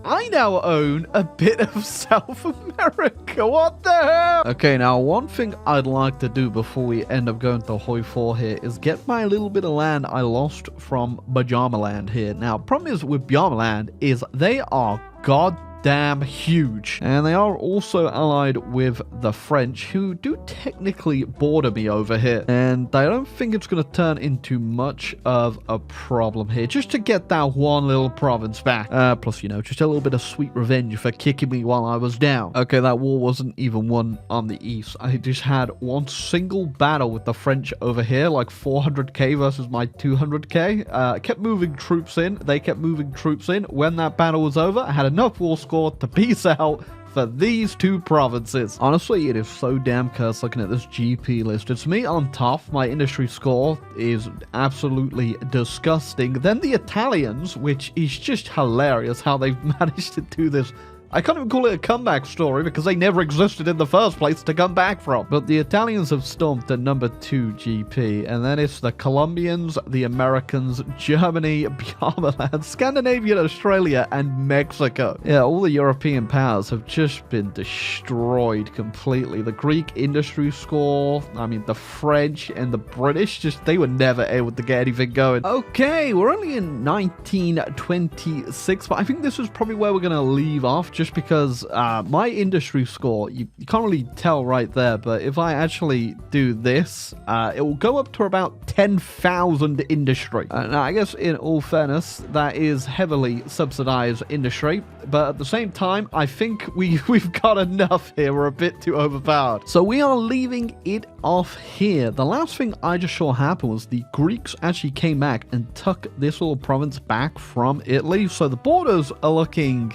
I now own a bit of South America. What the hell? Okay, now one thing I'd like to do before we end up going to Hoi 4 here is get my little bit of land I lost from Bajamaland here. Now, problem is with Bajamaland is they are goddamn huge, and they are also allied with the French, who do technically border me over here, and I don't think it's going to turn into much of a problem here, just to get that one little province back. Plus, you know, just a little bit of sweet revenge for kicking me while I was down. Okay, that war wasn't even won on the east. I just had one single battle with the French over here, like 400k versus my 200k. I kept moving troops in, they kept moving troops in. When that battle was over, I had enough war score to peace out for these 2 provinces. Honestly, it is so damn cursed looking at this GP list. It's me on top. My industry score is absolutely disgusting. Then the Italians, which is just hilarious how they've managed to do this. I can't even call it a comeback story because they never existed in the first place to come back from. But the Italians have stomped at number 2 GP, and then it's the Colombians, the Americans, Germany, Bjornland, Scandinavia, Australia, and Mexico. Yeah, all the European powers have just been destroyed completely. The Greek industry score, I mean, the French and the British, they were never able to get anything going. Okay, we're only in 1926, but I think this is probably where we're going to leave off, just because my industry score, you can't really tell right there, but if I actually do this, it will go up to about 10,000 industry. Now, I guess in all fairness, that is heavily subsidized industry, but at the same time, I think we've got enough here. We're a bit too overpowered. So we are leaving it off here. The last thing I just saw happen was the Greeks actually came back and took this little province back from Italy, so the borders are looking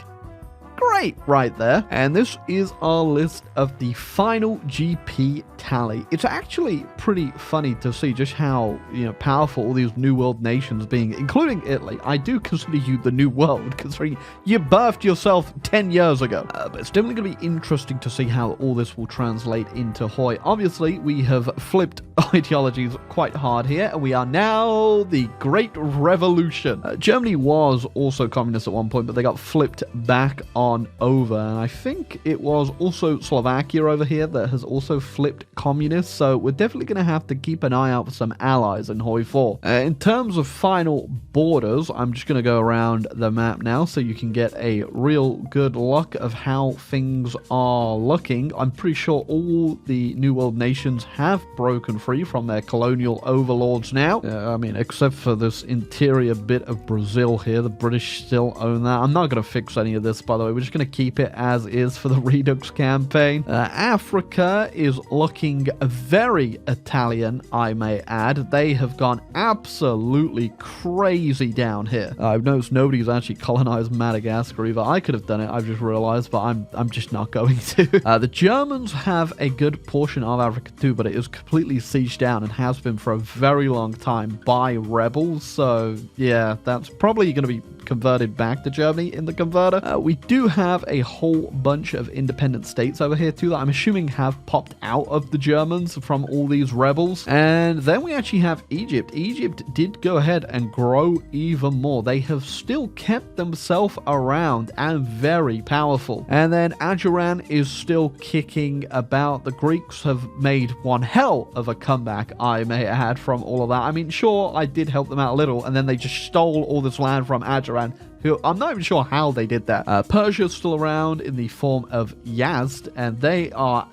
great right there. And this is our list of the final GP tally. It's actually pretty funny to see just how, you know, powerful all these New World nations being, including Italy. I do consider you the New World, considering you birthed yourself 10 years ago. But it's definitely going to be interesting to see how all this will translate into Hoi. Obviously, we have flipped ideologies quite hard here, and we are now the Great Revolution. Germany was also communist at one point, but they got flipped back on over, and I think it was also Slovakia over here that has also flipped communist, so we're definitely going to have to keep an eye out for some allies in Hoi 4. In terms of final borders, I'm just going to go around the map now so you can get a real good look of how things are looking. I'm pretty sure all the New World nations have broken free from their colonial overlords now. I mean, except for this interior bit of Brazil here. The British still own that. I'm not going to fix any of this, by the way. We're just going to keep it as is for the Redux campaign. Africa is looking very Italian, I may add. They have gone absolutely crazy down here. I've noticed nobody's actually colonized Madagascar either. I could have done it, I've just realized, but I'm just not going to. The Germans have a good portion of Africa too, but it is completely sieged down and has been for a very long time by rebels. So yeah, that's probably going to be converted back to Germany in the converter. We do have a whole bunch of independent states over here too that I'm assuming have popped out of the Germans from all these rebels. And then we actually have Egypt. Egypt did go ahead and grow even more. They have still kept themselves around and very powerful. And then Ajuran is still kicking about. The Greeks have made one hell of a comeback, I may add, from all of that. I mean, sure, I did help them out a little, and then they just stole all this land from Ajuran, who I'm not even sure how they did that. Persia's still around in the form of Yazd, and they are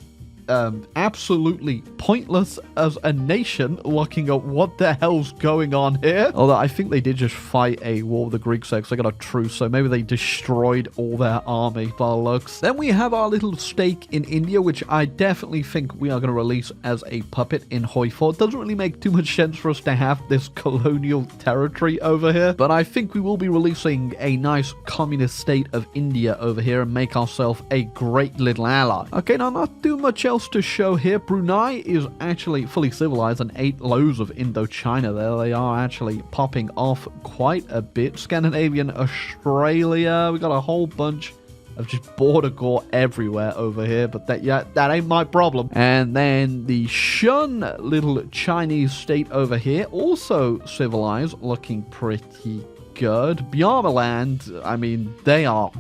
absolutely pointless as a nation, looking at what the hell's going on here. Although I think they did just fight a war with the Greeks because they got a truce, so maybe they destroyed all their army by the looks. Then we have our little stake in India, which I definitely think we are going to release as a puppet in Hoi 4. It doesn't really make too much sense for us to have this colonial territory over here, but I think we will be releasing a nice communist state of India over here and make ourselves a great little ally. Okay, now not too much else to show here. Brunei is actually fully civilized and 8 lows of Indochina there. They are actually popping off quite a bit. Scandinavian Australia, we got a whole bunch of just border gore everywhere over here, but that ain't my problem. And then the Shun little Chinese state over here, also civilized, looking pretty good. Bjarmaland, I mean, they are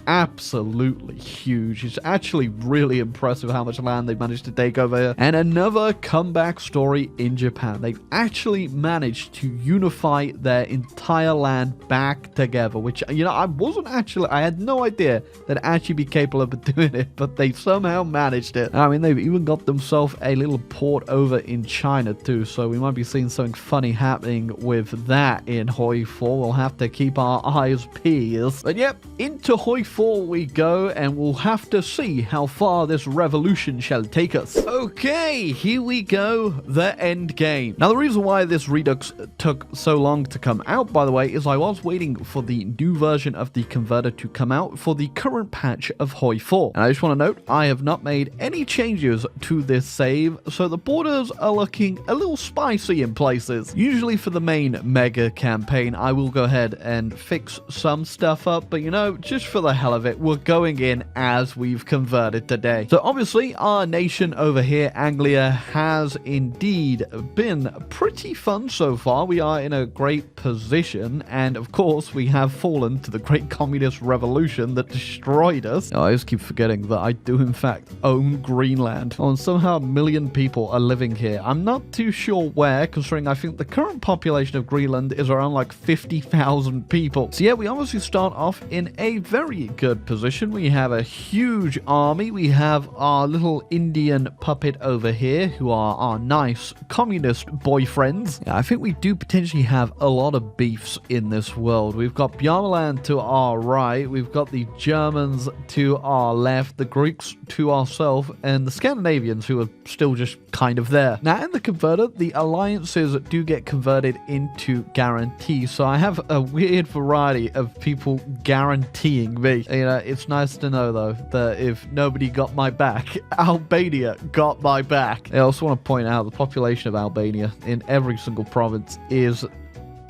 absolutely huge. It's actually really impressive how much land they've managed to take over here. And another comeback story in Japan. They've actually managed to unify their entire land back together, which, you know, I had no idea that actually be capable of doing it, but they somehow managed it. I mean, they've even got themselves a little port over in China too, so we might be seeing something funny happening with that in Hoi 4. We'll have to keep our eyes peeled. But yep, into Hoi 4 we go, and we'll have to see how far this revolution shall take us. Okay, here we go, the end game. Now, the reason why this Redux took so long to come out, by the way, is I was waiting for the new version of the converter to come out for the current patch of Hoi 4. And I just want to note, I have not made any changes to this save, so the borders are looking a little spicy in places. Usually for the main mega campaign, I will go ahead and fix some stuff up, but you know, just for the hell of it, we're going in as we've converted today. So obviously our nation over here, Anglia, has indeed been pretty fun so far. We are in a great position, and of course we have fallen to the great communist revolution that destroyed us. I just keep forgetting that I do in fact own Greenland. Oh, and somehow 1 million people are living here. I'm not too sure where, considering I think the current population of Greenland is around like 50,000 people. So yeah, we obviously start off in a very good position. We have a huge army. We have our little Indian puppet over here, who are our nice communist boyfriends. Yeah, I think we do potentially have a lot of beefs in this world. We've got Bjarmaland to our right, we've got the Germans to our left, the Greeks to ourselves, and the Scandinavians, who are still just kind of there. Now, in the converter, the alliances do get converted into guarantees, so I have a weird variety of people guaranteeing me. You know, it's nice to know, though, that if nobody got my back, Albania got my back. I also want to point out the population of Albania in every single province is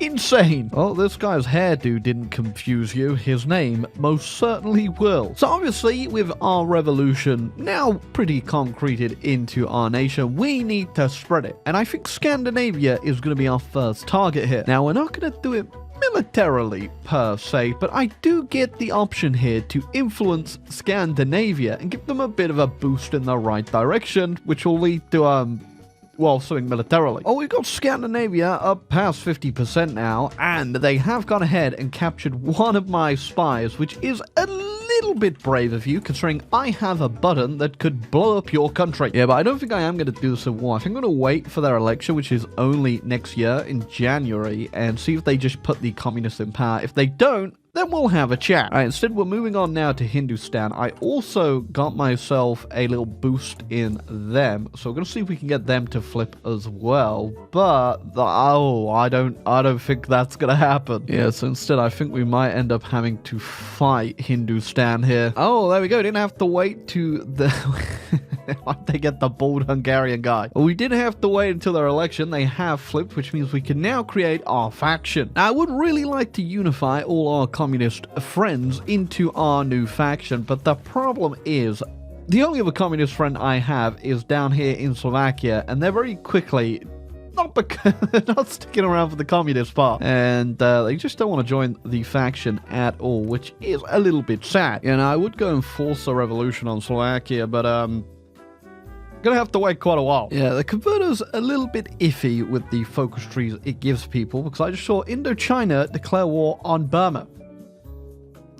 insane. Well, this guy's hairdo didn't confuse you. His name most certainly will. So obviously, with our revolution now pretty concreted into our nation, we need to spread it. And I think Scandinavia is going to be our first target here. Now, we're not going to do it militarily per se, but I do get the option here to influence Scandinavia and give them a bit of a boost in the right direction, which will lead to well, something militarily. Oh, we've got Scandinavia up past 50% now, and they have gone ahead and captured one of my spies, which is a little bit brave of you, considering I have a button that could blow up your country. Yeah, but I don't think I am going to do the Civil War. I think I'm going to wait for their election, which is only next year in January, and see if they just put the communists in power. If they don't, then we'll have a chat. All right, instead, we're moving on now to Hindustan. I also got myself a little boost in them, so we're going to see if we can get them to flip as well. But, I don't think that's going to happen. Yeah, so instead, I think we might end up having to fight Hindustan here. Oh, there we go. Didn't have to wait to the... Why'd they get the bald Hungarian guy? Well, we did have to wait until their election. They have flipped, which means we can now create our faction. Now, I would really like to unify all our communist friends into our new faction, but the problem is the only other communist friend I have is down here in Slovakia, and they're very quickly not sticking around for the communist part, and they just don't want to join the faction at all, which is a little bit sad. You know, I would go and force a revolution on Slovakia, but gonna have to wait quite a while. Yeah, the converter's a little bit iffy with the focus trees it gives people, because I just saw Indochina declare war on Burma.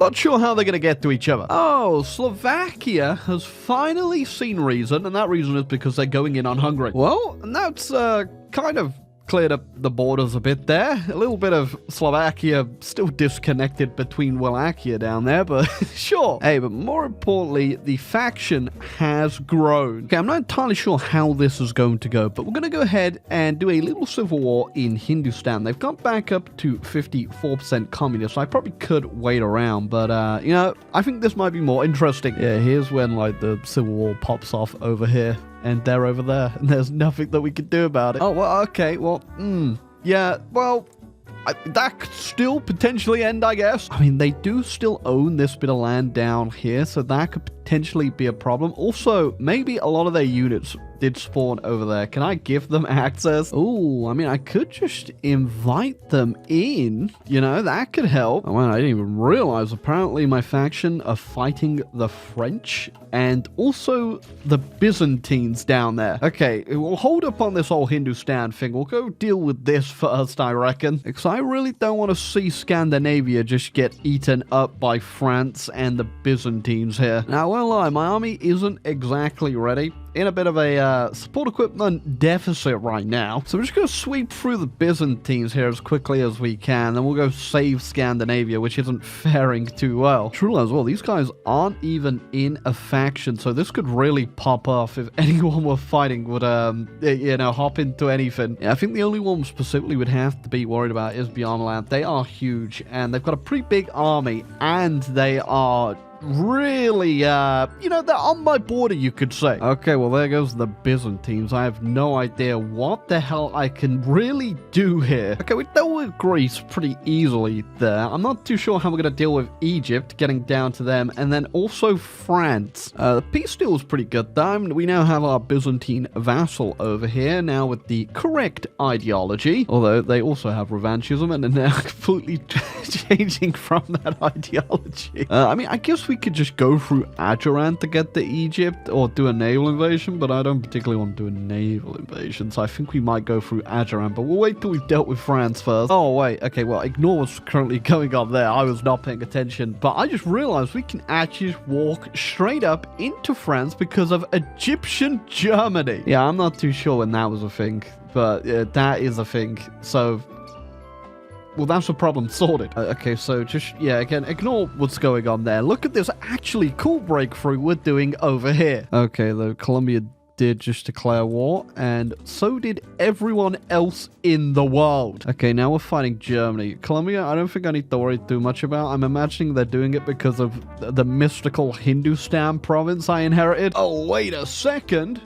Not sure how they're going to get to each other. Oh, Slovakia has finally seen reason, and that reason is because they're going in on Hungary. Well, and that's kind of cleared up the borders a bit there. A little bit of Slovakia still disconnected between Wallachia down there, but sure. Hey, but more importantly, the faction has grown. Okay, I'm not entirely sure how this is going to go, but we're going to go ahead and do a little civil war in Hindustan. They've got back up to 54% communist, so I probably could wait around, but you know, I think this might be more interesting. Yeah, here's when like the civil war pops off over here. And they're over there, and there's nothing that we can do about it. Oh, well, okay, well, yeah, well, that could still potentially end, I guess. I mean, they do still own this bit of land down here, so that could potentially be a problem. Also, maybe a lot of their units did spawn over there. Can I give them access? Oh, I mean, I could just invite them in. You know, that could help. Oh, man, I didn't even realize. Apparently, my faction are fighting the French and also the Byzantines down there. Okay, we'll hold up on this whole Hindustan thing. We'll go deal with this first, I reckon. Because I really don't want to see Scandinavia just get eaten up by France and the Byzantines here. Now, I won't lie, my army isn't exactly ready. In a bit of a support equipment deficit right now. So we're just going to sweep through the Byzantines here as quickly as we can. Then we'll go save Scandinavia, which isn't faring too well. True as well, these guys aren't even in a faction. So this could really pop off if anyone we're fighting would, you know, hop into anything. Yeah, I think the only one specifically would have to be worried about is Bjornland. They are huge and they've got a pretty big army and they are really, you know, they're on my border, you could say. Okay, well, there goes the Byzantines. I have no idea what the hell I can really do here. Okay, we dealt with Greece pretty easily there. I'm not too sure how we're going to deal with Egypt, getting down to them, and then also France. The peace deal was pretty good, though. We now have our Byzantine vassal over here, now with the correct ideology, although they also have revanchism, and they're now completely changing from that ideology. I mean, I guess we could just go through Ajuran to get to Egypt or do a naval invasion, but I don't particularly want to do a naval invasion, so I think we might go through Ajuran, but we'll wait till we've dealt with France first. Oh, wait, okay, well, ignore what's currently going on there. I was not paying attention, but I just realized we can actually just walk straight up into France because of Egyptian Germany. Yeah, I'm not too sure when that was a thing, but that is a thing, so... Well, that's a problem sorted. Okay, so just, yeah, again, ignore what's going on there. Look at this actually cool breakthrough we're doing over here. Okay, though, Colombia did just declare war, and so did everyone else in the world. Okay, now we're fighting Germany. Colombia, I don't think I need to worry too much about. I'm imagining they're doing it because of the mystical Hindustan province I inherited. Oh, wait a second.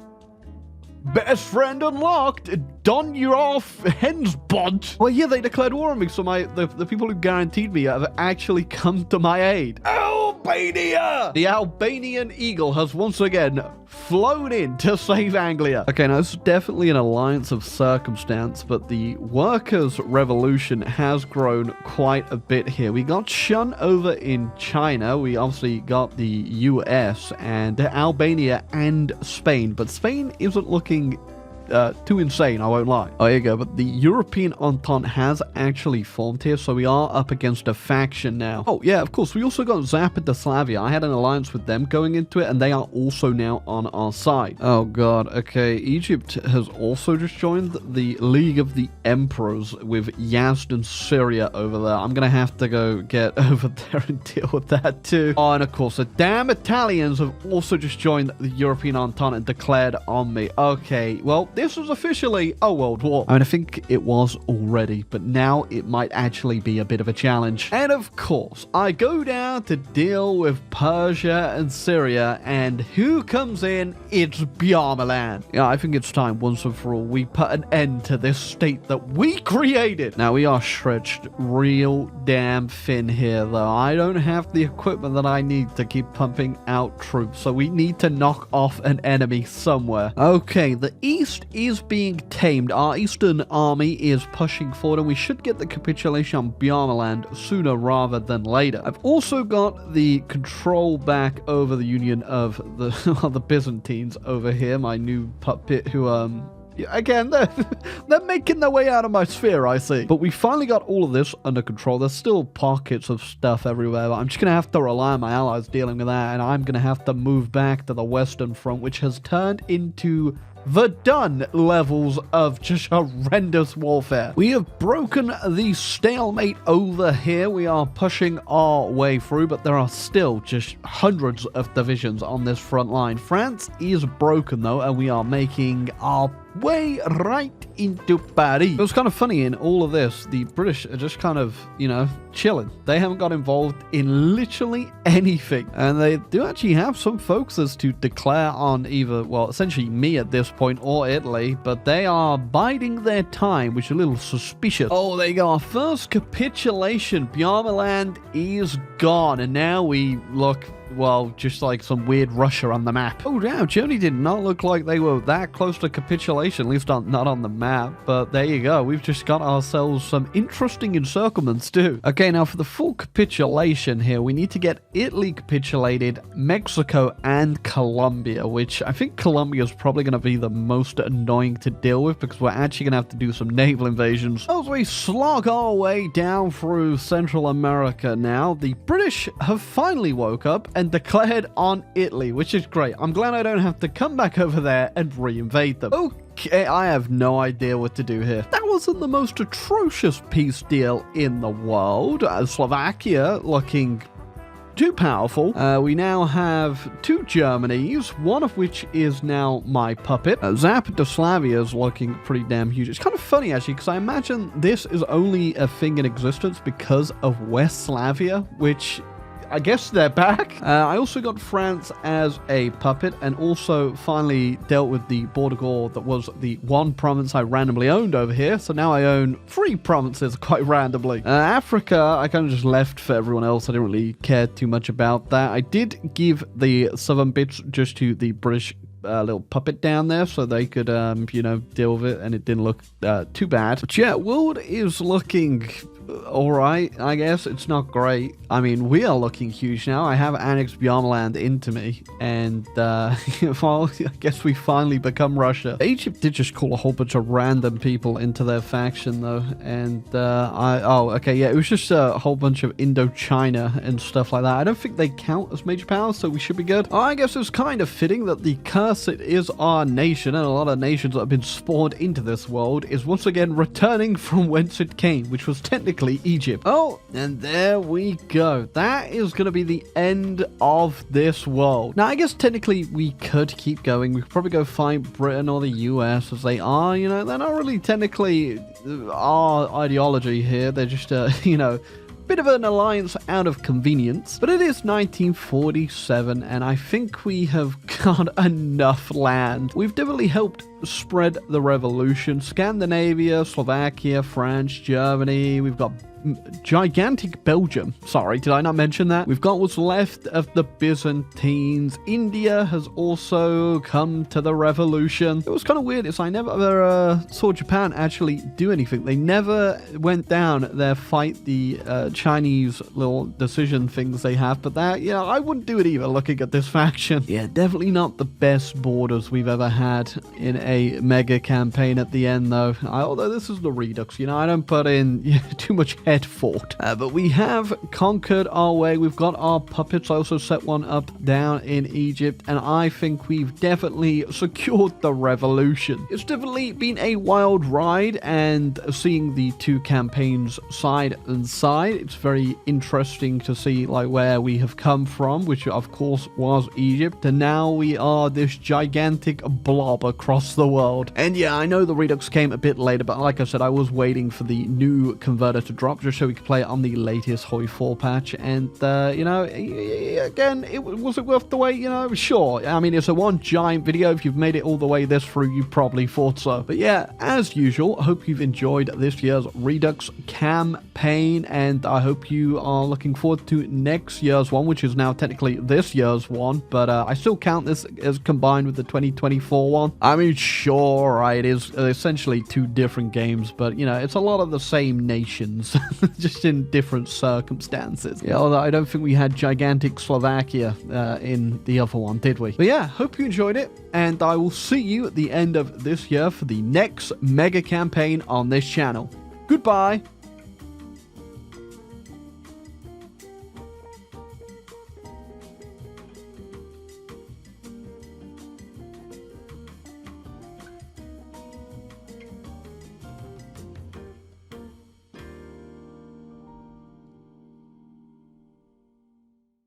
Best friend unlocked! Don you're off hen's butt! Well, yeah, they declared war on me, so the people who guaranteed me have actually come to my aid. Oh Albania! The Albanian eagle has once again flown in to save Anglia. Okay, now this is definitely an alliance of circumstance, but the workers' revolution has grown quite a bit here. We got Shun over in China. We obviously got the US and Albania and Spain, but Spain isn't looking too insane, I won't lie. Oh, here you go. But the European Entente has actually formed here, so we are up against a faction now. Oh, yeah, of course. We also got Zapadoslavia. I had an alliance with them going into it, and they are also now on our side. Oh, God. Okay, Egypt has also just joined the League of the Emperors with Yazd and Syria over there. I'm going to have to go get over there and deal with that too. Oh, and of course, the damn Italians have also just joined the European Entente and declared on me. Okay, well, this was officially a world war. I mean, I think it was already, but now it might actually be a bit of a challenge. And of course, I go down to deal with Persia and Syria, and who comes in? It's Bjarmaland. Yeah, I think it's time once and for all we put an end to this state that we created. Now, we are stretched real damn thin here, though. I don't have the equipment that I need to keep pumping out troops, so we need to knock off an enemy somewhere. Okay, the East is being tamed. Our Eastern army is pushing forward, and we should get the capitulation on Bjarmaland sooner rather than later. I've also got the control back over the Union of the, the Byzantines over here, my new puppet who, again, they're making their way out of my sphere, I see. But we finally got all of this under control. There's still pockets of stuff everywhere, but I'm just going to have to rely on my allies dealing with that, and I'm going to have to move back to the Western Front, which has turned into Verdun levels of just horrendous warfare. We have broken the stalemate over here. We are pushing our way through, but there are still just hundreds of divisions on this front line. France is broken, though, and we are making our way right into Paris. It was kind of funny in all of this. The British are just kind of, you know, chilling. They haven't got involved in literally anything. And they do actually have some folks as to declare on either, well, essentially me at this point or Italy, but they are biding their time, which is a little suspicious. Oh, there you go. Our first capitulation. Bjarmaland is gone. And now we look, well, just like some weird Russia on the map. Oh, damn, Germany did not look like they were that close to capitulation, at least not on the map, but there you go. We've just got ourselves some interesting encirclements too. Okay, now for the full capitulation here, we need to get Italy capitulated, Mexico, and Colombia, which I think Colombia is probably going to be the most annoying to deal with because we're actually going to have to do some naval invasions. As we slog our way down through Central America now, the British have finally woke up and declared on Italy, which is great. I'm glad I don't have to come back over there and re-invade them. Okay, I have no idea what to do here. That wasn't the most atrocious peace deal in the world. Slovakia looking too powerful. We now have two Germanys, one of which is now my puppet. Zapadoslavia is looking pretty damn huge. It's kind of funny, actually, because I imagine this is only a thing in existence because of West Slavia, which I guess they're back. I also got France as a puppet and also finally dealt with the Bordeaux that was the one province I randomly owned over here. So now I own 3 provinces quite randomly. Africa, I kind of just left for everyone else. I didn't really care too much about that. I did give the southern bits just to the British little puppet down there so they could, you know, deal with it, and it didn't look too bad. But yeah, world is looking alright, I guess. It's not great. I mean, we are looking huge now. I have annexed Bjarmaland into me, and well, I guess we finally become Russia. Egypt did just call a whole bunch of random people into their faction, though, and it was just a whole bunch of Indochina and stuff like that. I don't think they count as major powers, so we should be good. I guess it's kind of fitting that the curse it is our nation, and a lot of nations that have been spawned into this world, is once again returning from whence it came, which was technically Egypt. Oh, and there we go. That is going to be the end of this world. Now, I guess technically we could keep going. We could probably go find Britain or the US, as they are, you know, they're not really technically our ideology here. They're just, you know, bit of an alliance out of convenience. But it is 1947, and I think we have got enough land. We've definitely helped spread the revolution. Scandinavia, Slovakia, France, Germany. We've got gigantic Belgium. Sorry, did I not mention that? We've got what's left of the Byzantines. India has also come to the revolution. It was kind of weird. I never saw Japan actually do anything. They never went down there, fight the Chinese little decision things they have. But that, yeah, I wouldn't do it either looking at this faction. Yeah, definitely not the best borders we've ever had in a mega campaign at the end, though. Although this is the Redux, you know, I don't put in too much head thought. But we have conquered our way. We've got our puppets. I also set one up down in Egypt, and I think we've definitely secured the revolution. It's definitely been a wild ride, and seeing the two campaigns side and side, it's very interesting to see like where we have come from, which of course was Egypt, and now we are this gigantic blob across the world. And yeah, I know the Redux came a bit later, but like I said, I was waiting for the new converter to drop just so we could play it on the latest Hoi 4 patch. And you know, again, was it worth the wait? You know, sure. I mean, it's a one giant video. If you've made it all the way this through, you probably thought so. But yeah, as usual, I hope you've enjoyed this year's Redux campaign, and I hope you are looking forward to next year's one, which is now technically this year's one, but I still count this as combined with the 2024 one. I mean, sure, right, it is essentially two different games, but you know, it's a lot of the same nations, just in different circumstances. Yeah, although I don't think we had gigantic Slovakia in the other one, did we? But yeah, hope you enjoyed it, and I will see you at the end of this year for the next mega campaign on this channel. Goodbye!